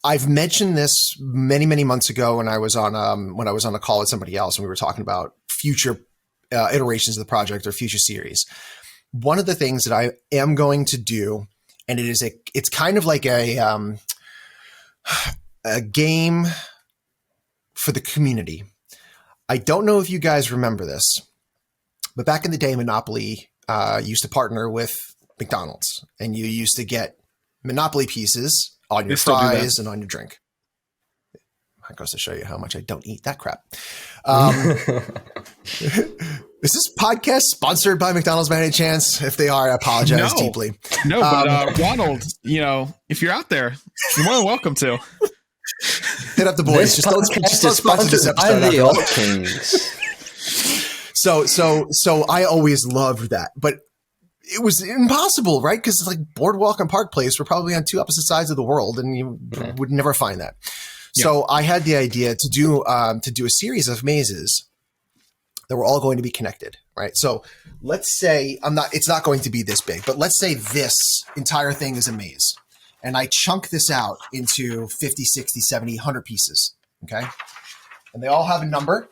I've mentioned this many, many months ago when I was on a call with somebody else and we were talking about future iterations of the project or future series. One of the things that I am going to do, and it's kind of like a game for the community. I don't know if you guys remember this, but back in the day, Monopoly used to partner with McDonald's, and you used to get Monopoly pieces on your fries and on your drink. That goes to show you how much I don't eat that crap. Is this podcast sponsored by McDonald's by any chance? If they are, I apologize deeply.
No, but Ronald, if you're out there, you're more than welcome to.
Hit up the boys. Just don't sponsor this episode.
All Kings.
So I always loved that, but it was impossible, right? Because it's like Boardwalk and Park Place were probably on 2 opposite sides of the world, and you would never find that. Yeah. So I had the idea to do a series of mazes that were all going to be connected, right? So let's say it's not going to be this big, but let's say this entire thing is a maze. And I chunk this out into 50, 60, 70, 100 pieces, okay? And they all have a number.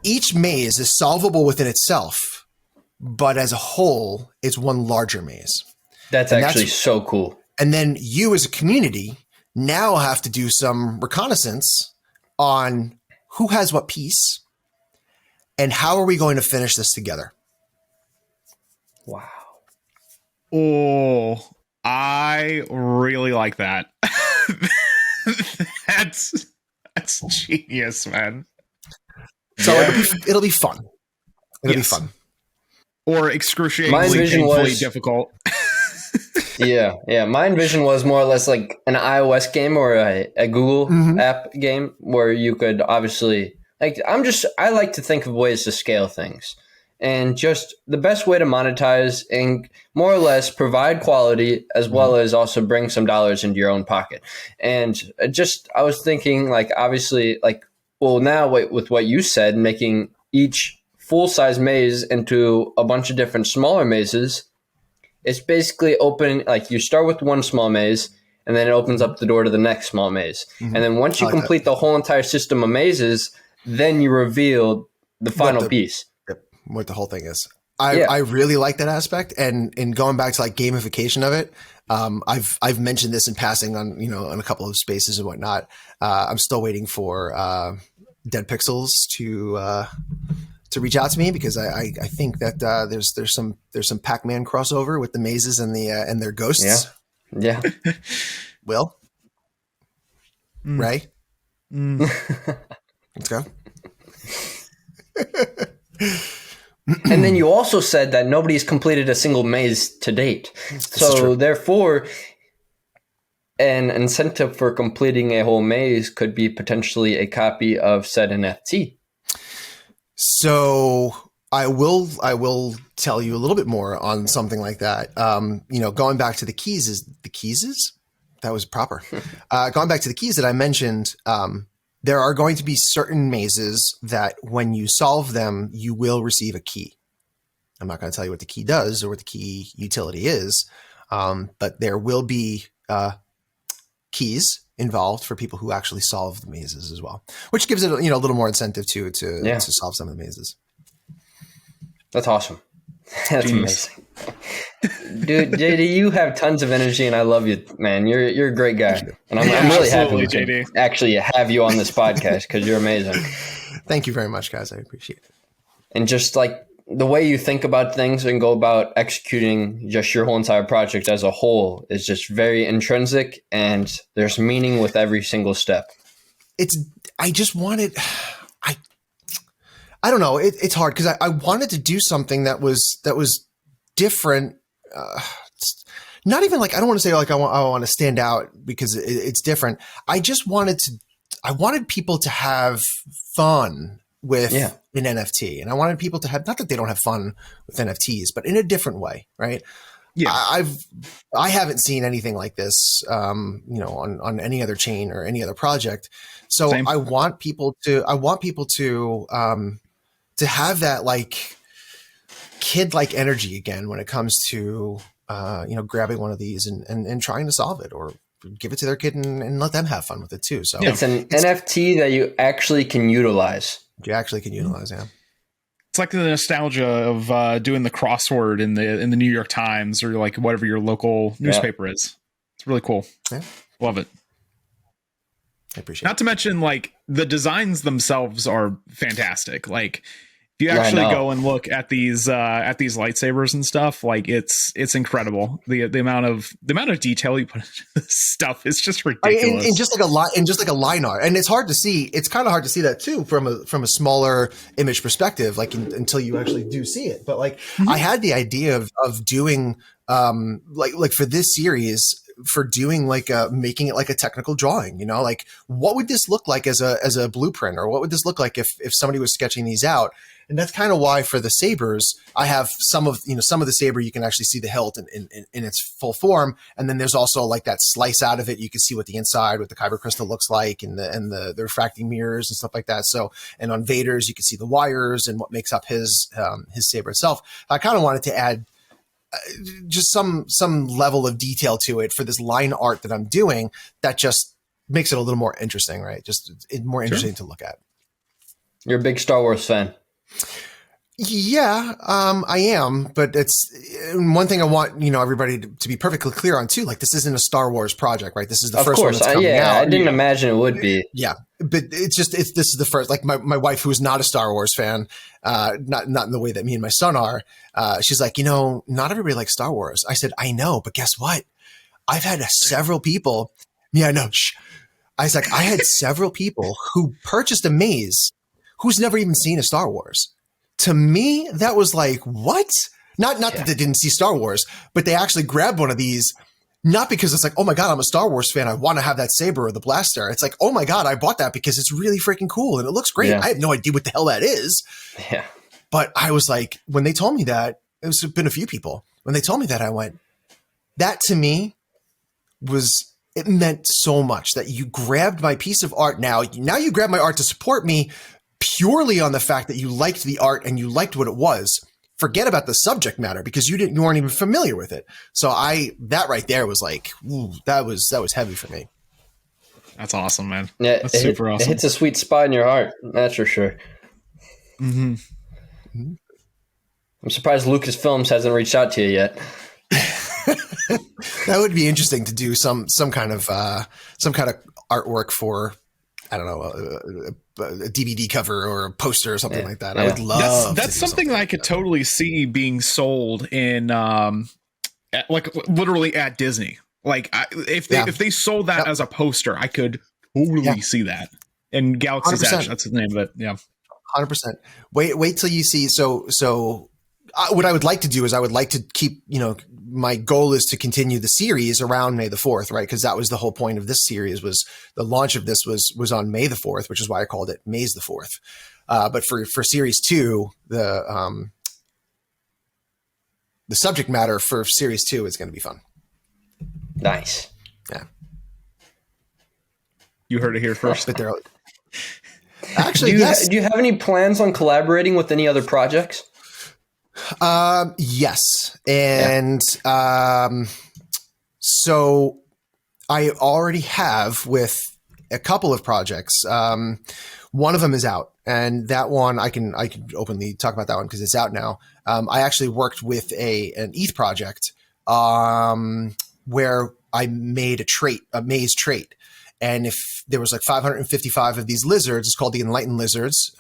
Each maze is solvable within itself, but as a whole, it's one larger maze.
That's actually so cool.
And then you as a community now have to do some reconnaissance on who has what piece and how are we going to finish this together.
Wow.
Oh, I really like that. That's genius, man.
So it'll be fun. It'll be fun.
Or excruciatingly painfully difficult.
Yeah. My vision was more or less like an iOS game or a Google app game where you could obviously I like to think of ways to scale things. and just the best way to monetize and more or less provide quality as well as also bring some dollars into your own pocket. And I was thinking, like, obviously, like, well, now with what you said, making each full-size maze into a bunch of different smaller mazes, it's basically open, like you start with one small maze and then it opens up the door to the next small maze. And then once you complete the whole entire system of mazes, then you reveal the final piece.
What the whole thing is. I really like that aspect. And in going back to like gamification of it, I've mentioned this in passing on, on a couple of spaces and whatnot. I'm still waiting for Dead Pixels to reach out to me, because I think that there's some Pac-Man crossover with the mazes and and their ghosts.
Yeah.
Will? Ray? Let's go.
And then you also said that nobody's completed a single maze to date. So therefore, an incentive for completing a whole maze could be potentially a copy of said NFT.
So I will tell you a little bit more on something like that. Going back to the keys, that was proper. Going back to the keys that I mentioned, there are going to be certain mazes that when you solve them, you will receive a key. I'm not going to tell you what the key does or what the key utility is, but there will be keys involved for people who actually solve the mazes as well, which gives it a little more incentive to solve some of the mazes.
That's awesome. That's amazing. Dude, JD, you have tons of energy, and I love you, man. You're a great guy, and I'm really happy to actually have you on this podcast because you're amazing.
Thank you very much, guys. I appreciate it.
And just like the way you think about things and go about executing just your whole entire project as a whole is just very intrinsic, and there's meaning with every single step.
I don't know. It's hard because I wanted to do something that was different. Not even like, I don't want to say like I want to stand out because it's different. I wanted people to have fun with an NFT, and I wanted people to have, not that they don't have fun with NFTs, but in a different way, right? Yeah, I haven't seen anything like this, on any other chain or any other project. So same. I want people to have that like kid-like energy again when it comes to grabbing one of these and trying to solve it or give it to their kid and let them have fun with it too. So
it's an NFT that you actually can utilize.
Yeah.
It's like the nostalgia of doing the crossword in the New York Times or like whatever your local newspaper is. It's really cool. Yeah. Love it.
I appreciate it.
Not to mention, like, the designs themselves are fantastic. Like, if you actually go and look at these lightsabers and stuff, like it's incredible. The amount of detail you put into this stuff is just ridiculous.
And just like a line art, and it's hard to see. It's kind of hard to see that too from a smaller image perspective, like until you actually do see it. But like, I had the idea of doing like for this series, for doing like making it like a technical drawing, like what would this look like as a blueprint, or what would this look like if somebody was sketching these out? And that's kind of why for the sabers, I have some of the saber, you can actually see the hilt in its full form. And then there's also like that slice out of it. You can see what the inside, what the kyber crystal looks like, and the refracting mirrors and stuff like that. So, and on Vader's, you can see the wires and what makes up his saber itself. I kind of wanted to add just some level of detail to it for this line art that I'm doing that just makes it a little more interesting, right? Just more interesting to look at.
You're a big Star Wars fan.
Yeah, I am, but it's one thing I want, everybody to be perfectly clear on too. Like, this isn't a Star Wars project, right? This is the first one that's coming out.
I didn't imagine it would be.
Yeah, but this is the first. Like my wife, who is not a Star Wars fan, not in the way that me and my son are. She's like, not everybody likes Star Wars. I said, I know, but guess what? I've had several people. Yeah, no. I was like, I had several people who purchased a maze who's never even seen a Star Wars. To me, that was like, what? Not that they didn't see Star Wars, but they actually grabbed one of these, not because it's like, oh my God, I'm a Star Wars fan, I want to have that saber or the blaster. It's like, oh my God, I bought that because it's really freaking cool and it looks great. Yeah. I have no idea what the hell that is.
Yeah.
But I was like, when they told me that, it's been a few people. When they told me that, I went, that to me it meant so much that you grabbed my piece of art. Now you grab my art to support me purely on the fact that you liked the art and you liked what it was. Forget about the subject matter because you weren't even familiar with it. So that right there was like, ooh, that was heavy for me.
That's awesome, man.
Yeah,
that's super awesome.
It hits a sweet spot in your heart. That's for sure.
Mm-hmm.
Mm-hmm.
I'm surprised Lucasfilms hasn't reached out to you yet.
That would be interesting to do some kind of artwork for, I don't know, a DVD cover or a poster or something like that. Yeah. I would love.
That's something that I could totally see being sold in, like literally at Disney. Like if they sold that as a poster, I could totally see that. And Galaxy's 100%. Edge, that's the name of it. Yeah,
100%. Wait till you see. So what I would like to do is I would like to keep, my goal is to continue the series around May the 4th, right? Because that was the whole point of this series. Was the launch of this was on May the 4th, which is why I called it May's the 4th. But for series 2, the subject matter for series 2 is going to be fun.
Nice.
Yeah.
You heard it here first.
But they're actually,
do you have any plans on collaborating with any other projects?
Yes. And, so I already have with a couple of projects. One of them is out, and that one I can openly talk about that one because it's out now. I actually worked with an ETH project, where I made a maze trait. And if there was like 555 of these lizards, it's called the Enlightened Lizards.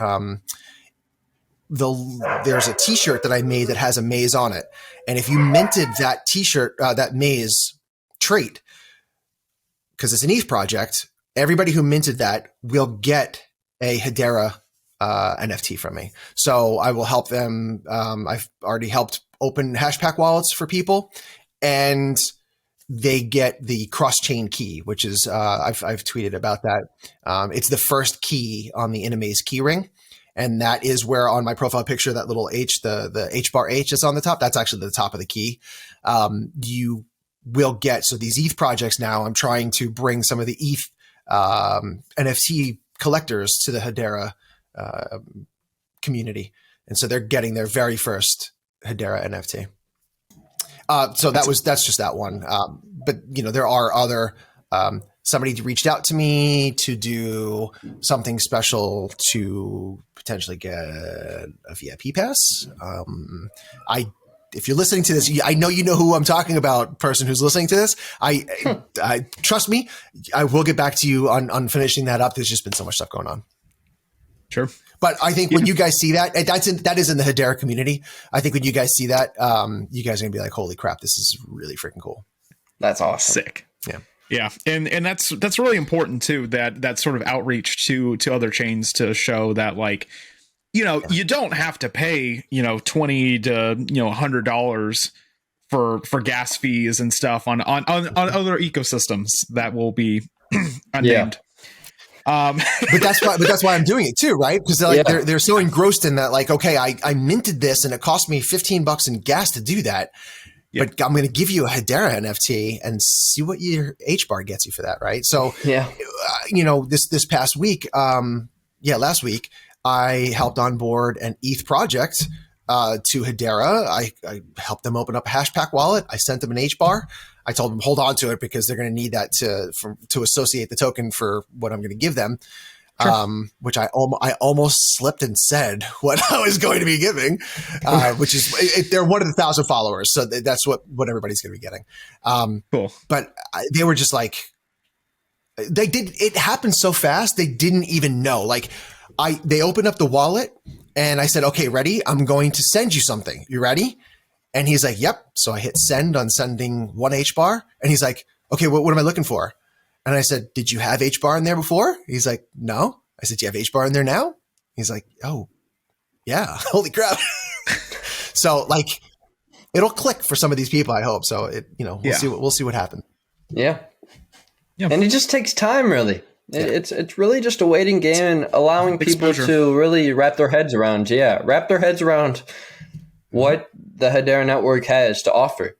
There's a t-shirt that I made that has a maze on it. And if you minted that t-shirt, that maze trait, because it's an ETH project, everybody who minted that will get a Hedera NFT from me. So I will help them. I've already helped open Hashpack wallets for people, and they get the cross-chain key, which is, I've tweeted about that. It's the first key on the Inamaze key ring. And that is where on my profile picture, that little H, the HBAR H is on the top. That's actually the top of the key. You will get, so these ETH projects now, I'm trying to bring some of the ETH NFT collectors to the Hedera community. And so they're getting their very first Hedera NFT. So that's just that one. But there are other, somebody reached out to me to do something special to potentially get a VIP pass. If you're listening to this, I know you know who I'm talking about, person who's listening to this. I trust me, I will get back to you on finishing that up. There's just been so much stuff going on.
Sure.
But I think when you guys see that, that is in the Hedera community. I think when you guys see that, you guys are gonna be like, holy crap, this is really freaking cool.
That's awesome.
Sick.
Yeah.
Yeah. And that's really important too, that sort of outreach to other chains to show that, like, you don't have to pay, $20 to $100 for gas fees and stuff on other ecosystems that will be unnamed.
But that's why I'm doing it too, right? Because they're so engrossed in that, like, okay, I minted this and it cost me $15 in gas to do that. Yep. But I'm going to give you a Hedera NFT and see what your HBAR gets you for that, right? So, this past week, last week, I helped onboard an ETH project to Hedera. I helped them open up a Hashpack wallet. I sent them an HBAR. I told them hold on to it because they're going to need that to associate the token for what I'm going to give them. Sure. Which I almost slipped and said what I was going to be giving, which is they're one of the 1,000 followers, so that's what everybody's going to be getting.
Cool.
But they were just like, it happened so fast they didn't even know. Like they opened up the wallet and I said, okay, ready? I'm going to send you something. You ready? And he's like, yep. So I hit send on sending one HBAR, and he's like, okay, what am I looking for? And I said, did you have HBAR in there before? He's like, no. I said, do you have HBAR in there now? He's like, oh, yeah. Holy crap. So like, it'll click for some of these people, I hope. So we'll see what happens.
Yeah. And it just takes time, really. It's really just a waiting game and allowing people to really wrap their heads around what the Hedera network has to offer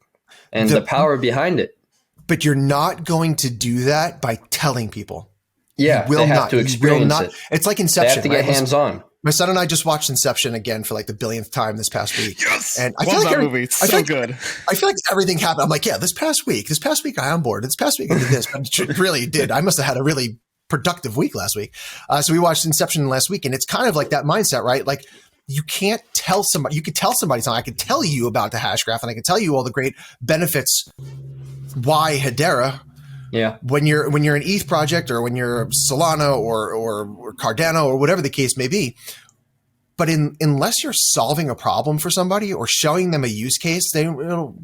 and the power behind it.
But you're not going to do that by telling people.
Yeah, they have to experience it.
It's like Inception.
They have to get hands-on.
My son and I just watched Inception again for like the billionth time this past week.
Yes,
and
I feel like that movie. It's so good.
I feel like everything happened. I'm like, yeah, this past week I onboarded. This past week I did this. But it really did. I must have had a really productive week last week. So we watched Inception last week, and it's kind of like that mindset, right? Like, you can't tell somebody. You could tell somebody something. I could tell you about the hash graph, and I could tell you all the great benefits. Why Hedera?
Yeah.
When you're an ETH project, or when you're Solana or Cardano or whatever the case may be, but unless you're solving a problem for somebody or showing them a use case, they'll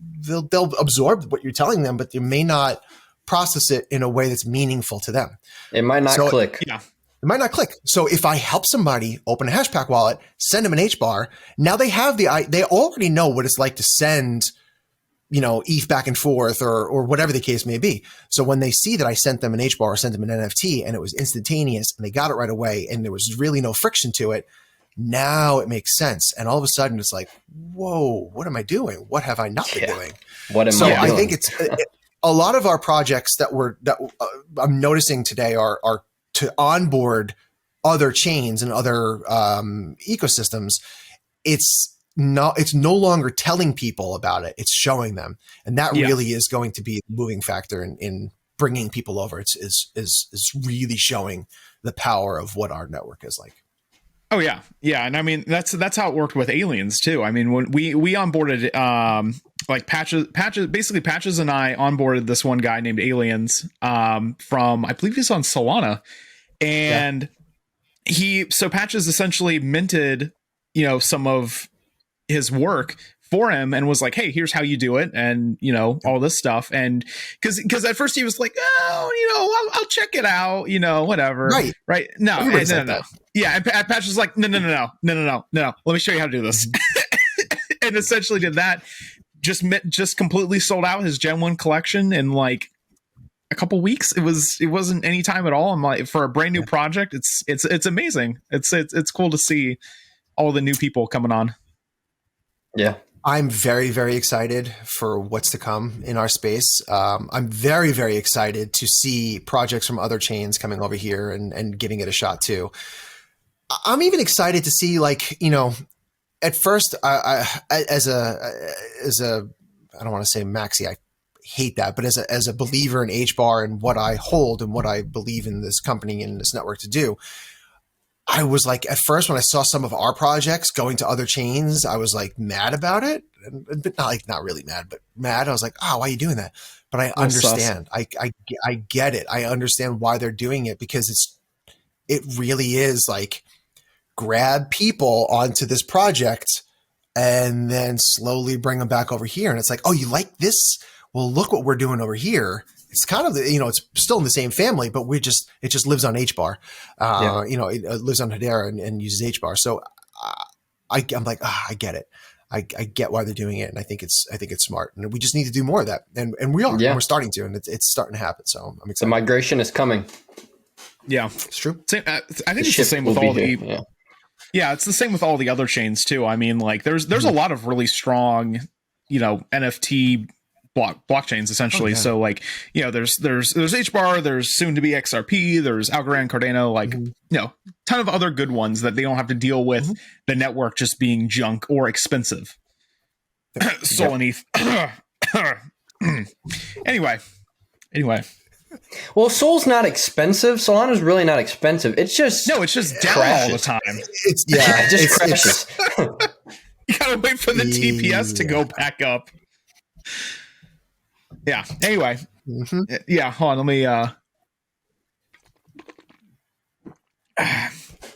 absorb what you're telling them, but they may not process it in a way that's meaningful to them.
It might not click.
Yeah.
It might not click. So if I help somebody open a Hashpack wallet, send them an HBAR, now they already know what it's like to send, ETH back and forth or whatever the case may be. So when they see that I sent them an HBAR or sent them an NFT and it was instantaneous and they got it right away and there was really no friction to it, now it makes sense. And all of a sudden it's like, whoa, what am I doing? What have I not been doing?
What am I doing?
So I think it's a lot of our projects that I'm noticing today are to onboard other chains and other ecosystems. It's no longer telling people about it. It's showing them. And that really is going to be the moving factor in bringing people over. It's really showing the power of what our network is like.
Oh yeah. Yeah. And I mean, that's how it worked with aliens too. I mean, when we onboarded, like Patches and I onboarded this one guy named Aliens, from, I believe he's on Solana, and Patches essentially minted, some of his work for him and was like, hey, here's how you do it. And, all this stuff. And cause at first he was like, oh, I'll check it out, whatever. Right. No. Yeah. And Patch was like, no. Let me show you how to do this. And essentially did that. Just completely sold out his Gen 1 collection in like a couple weeks. It wasn't any time at all. I'm like, for a brand new project, it's amazing. It's cool to see all the new people coming on.
Yeah.
I'm very, very excited for what's to come in our space. I'm very, very excited to see projects from other chains coming over here and giving it a shot too. I'm even excited to see, like, at first, I as a I don't want to say maxi, I hate that, but as a believer in HBAR and what I hold and what I believe in this company and this network to do, I was like, at first when I saw some of our projects going to other chains, I was like mad about it, but not really mad, but mad. I was like, oh, why are you doing that? But I understand. I get it. I understand why they're doing it, because it really is like, grab people onto this project and then slowly bring them back over here. And it's like, oh, you like this? Well, look what we're doing over here. It's kind of it's still in the same family, but it just lives on HBAR. It lives on Hedera and uses HBAR. So I'm like, I get it. I get why they're doing it, and I think it's smart, and we just need to do more of that, and we are. Yeah. And we're starting to, and it's starting to happen. So I'm excited.
The migration is coming.
Yeah, it's true.
I think it's the same with all the. Yeah, it's the same with all the other chains too. I mean, like there's a lot of really strong, NFT blockchains essentially. Oh, yeah. So like, there's HBAR, there's soon to be XRP, there's Algorand, Cardano, like, ton of other good ones that they don't have to deal with the network just being junk or expensive. Solana. Anyway.
Well, Sol's not expensive. Solana's really not expensive. It's just
down all the time.
It just crashes.
You gotta wait for the TPS to go back up. Yeah. Anyway. Yeah. Hold on. Let me.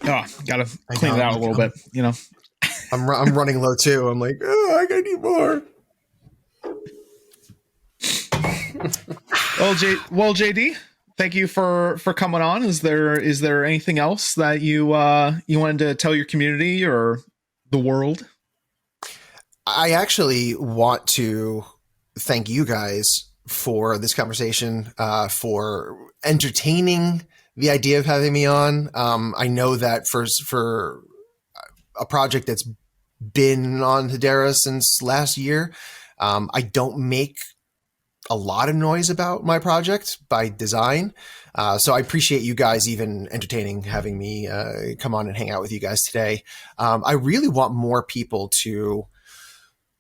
Gotta clean it out a little bit.
I'm running low too. I'm like, I gotta need more.
Well, JD, thank you for coming on. Is there anything else that you wanted to tell your community or the world?
I actually want to thank you guys for this conversation, for entertaining the idea of having me on. I know that for a project that's been on Hedera since last year, I don't make a lot of noise about my project by design. So I appreciate you guys even entertaining having me come on and hang out with you guys today. I really want more people to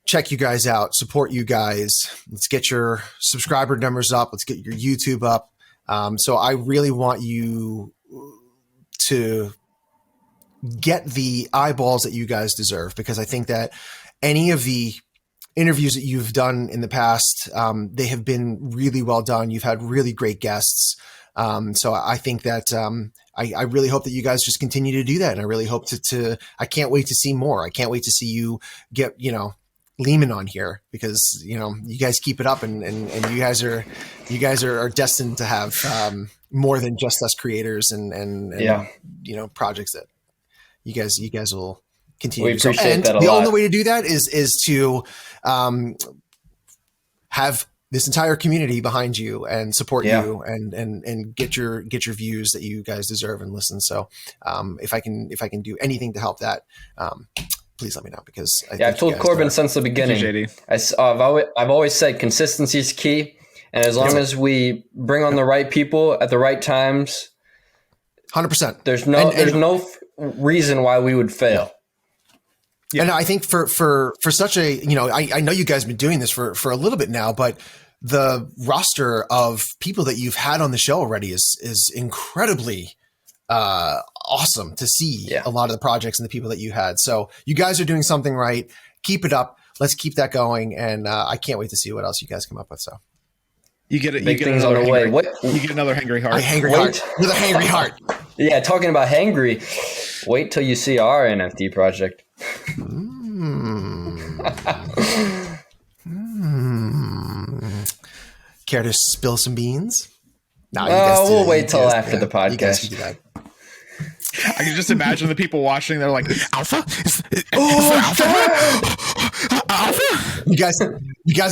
check you guys out, support you guys. Let's get your subscriber numbers up. Let's get your YouTube up. So I really want you to get the eyeballs that you guys deserve, because I think that any of the interviews that you've done in the past, they have been really well done. You've had really great guests. So I think that I really hope that you guys just continue to do that. And I really hope I can't wait to see more. I can't wait to see you get, Lehman on here, because, you guys keep it up and you guys are destined to have more than just us creators and projects that you guys will continue.
We appreciate that a
the
lot.
only way to do that is to have this entire community behind you and support you and get your views that you guys deserve and listen. So if I can do anything to help that, please let me know, because
I've told Corbin since the beginning. I've always said consistency is key, and as long as we bring on the right people at the right times,
100%.
There's no reason why we would fail.
Yeah. And I think for such a, I know you guys have been doing this for a little bit now, but the roster of people that you've had on the show already is incredibly awesome to see. A lot of the projects and the people that you had. So you guys are doing something right. Keep it up. Let's keep that going. And I can't wait to see what else you guys come up with. So
you get it.
Big things on the way.
You get another hangry heart.
Heart with a hangry heart.
Yeah, talking about hangry. Wait till you see our NFT project.
Care to spill some beans?
No, we'll wait till after the podcast.
I can just imagine the people watching. They're like, "Alpha? Is Alpha?
You guys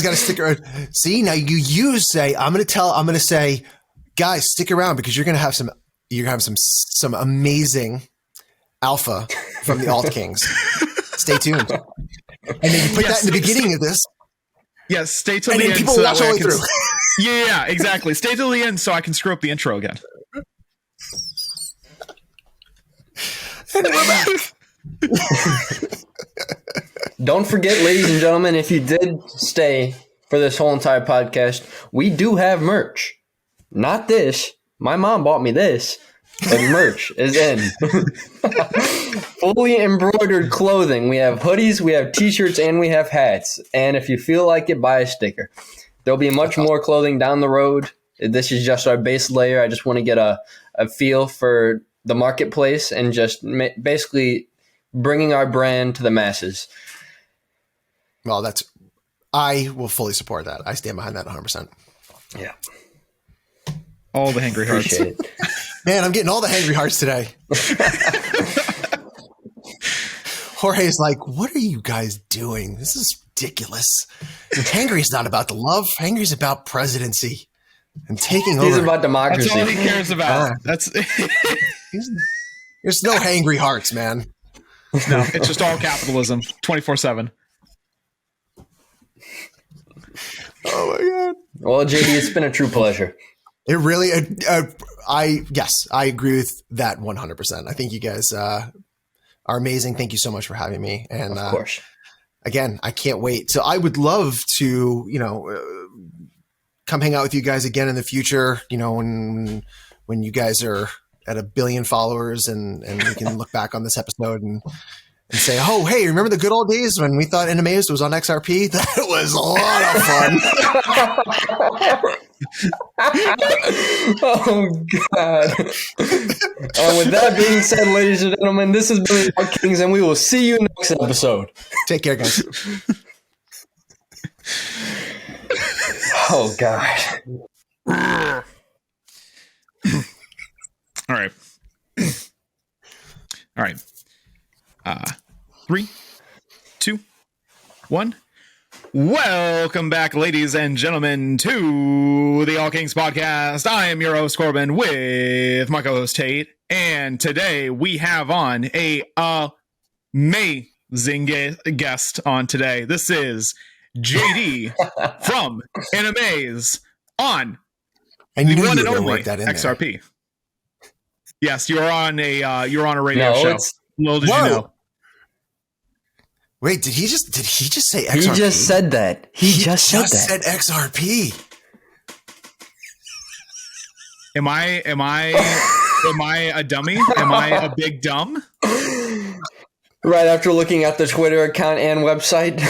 got to stick around. See, now you say, I'm going to say, guys, stick around, because you're going to have some amazing alpha from the Alt Kings. Stay tuned. And then you put that in the beginning of this.
Yes, stay till
and
the
then
end.
People
so
watch all the way through.
Yeah, exactly. Stay till the end so I can screw up the intro again.
And we're back.
Don't forget, ladies and gentlemen, if you did stay for this whole entire podcast, we do have merch. Not this. My mom bought me this, but merch is in. Fully embroidered clothing. We have hoodies, we have t-shirts, and we have hats. And if you feel like it, buy a sticker. There'll be much more clothing down the road. This is just our base layer. I just want to get a feel for the marketplace and just basically bringing our brand to the masses.
Well, I will fully support that. I stand behind that 100%.
Yeah.
All the hangry hearts.
Appreciate it.
Man, I'm getting all the hangry hearts today. Jorge's like, what are you guys doing? This is ridiculous. Hangry is not about the love. Hangry is about presidency and taking over.
He's about democracy.
That's all he cares about. There's
no hangry hearts, man.
No, it's just all capitalism, 24/7.
Oh my God.
Well, JD, it's been a true pleasure.
It really, I agree with that 100%. I think you guys are amazing. Thank you so much for having me. And
of course,
again, I can't wait. So I would love to, come hang out with you guys again in the future, when you guys are at 1 billion followers and we can look back on this episode and say, oh, hey, remember the good old days when we thought Animazed was on XRP? That was a lot of fun.
Oh, God. With that being said, ladies and gentlemen, this has been the Alt Kings, and we will see you next episode.
Take care, guys.
Oh, God.
All right. All right. 3, 2, 1. Welcome back, ladies and gentlemen, to the All Kings podcast. I am your host, Corbin, with my co-host, Tate. And today we have on a amazing guest on today. This is JD from NMAs on
And
the
you
one
knew
and
you were
only
gonna work that in
XRP. Yes, you're on a radio show. Little did you know.
Wait, did he just say XRP?
He just said that. He just said
XRP.
Am I a dummy? Am I a big dumb?
Right after looking at the Twitter account and website.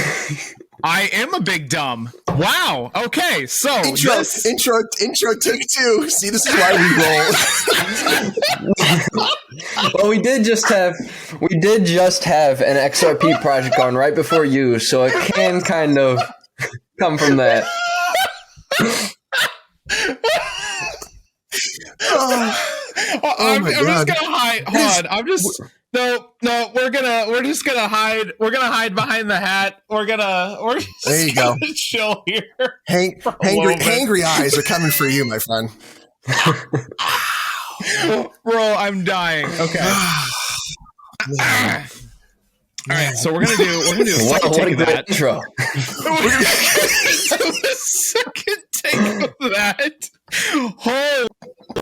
I am a big dumb. Wow. Okay. So
Intro, take two. See, this is why we roll.
Well, we did just have an XRP project on right before you, so it can kind of come from that.
I'm just gonna hide. Hold on. No. We're just gonna hide. We're gonna hide behind the hat. We're just
there you go.
Chill here.
Hangry eyes are coming for you, my friend.
Bro, I'm dying. Okay. All right, so we're gonna do a second take of that
intro.
We're gonna do a second take of that. Oh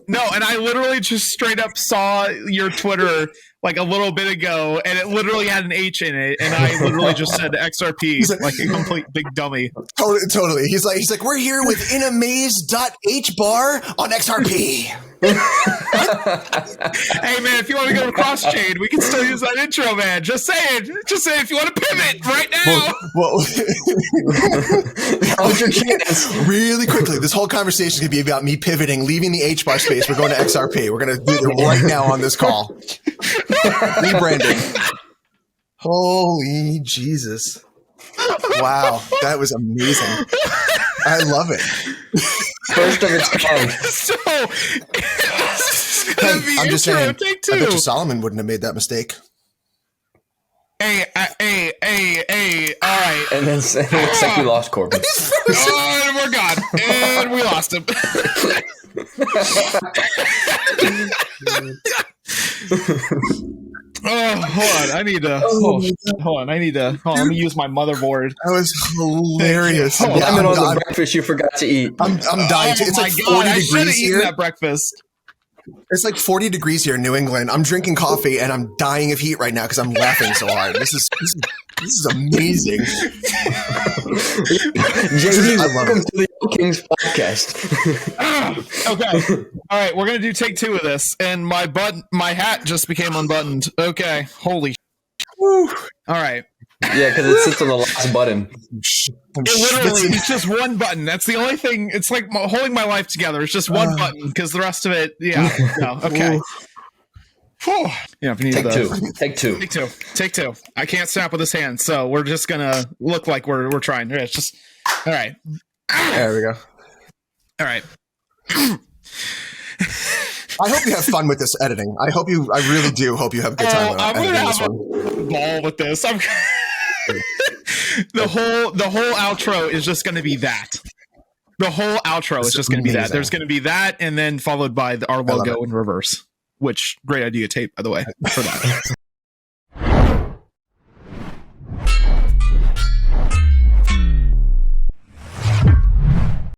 no! And I literally just straight up saw your Twitter like a little bit ago, and it literally had an H in it, and I literally just said XRP like a complete big dummy.
Totally. He's like, we're here with inamaze.hbar on XRP.
Hey man, if you want to go cross chain, we can still use that intro, man. Just saying if you want to pivot right now.
Really quickly, this whole conversation is going to be about me pivoting, leaving the HBAR space. We're going to XRP. We're going to do it right now on this call. Rebranding. Holy Jesus. Wow, that was amazing. I love it.
First of its kind.
So
I'm just saying, I bet you Solomon wouldn't have made that mistake.
Hey, all right.
And then it looks like we lost Corbin.
And we're gone. And we lost him. Hold on. Let me use my motherboard.
That was hilarious.
Blame it on the breakfast you forgot to eat.
I'm dying. It's like 40 degrees here.
That breakfast.
It's like 40 degrees here in New England. I'm drinking coffee and I'm dying of heat right now because I'm laughing so hard. This is amazing.
JD, welcome to the All Kings podcast.
Okay. All right, we're gonna do take two of this, and my hat just became unbuttoned. Okay, holy. Woo. All right.
Yeah, because it sits on the last button.
It's just one button. That's the only thing. It's like holding my life together. It's just one button because the rest of it, yeah. No, okay. Yeah, if you need
Take two.
I can't snap with this hand, so we're just gonna look like we're trying. It's just all right.
There we go.
All right.
I hope you have fun with this editing. I really do hope you have a good time editing this one.
Ball with this. The whole outro is just going to be that. The whole outro is just going to be that. There's going to be that, and then followed by our logo in reverse. Which great idea, Tape, by the way, for that.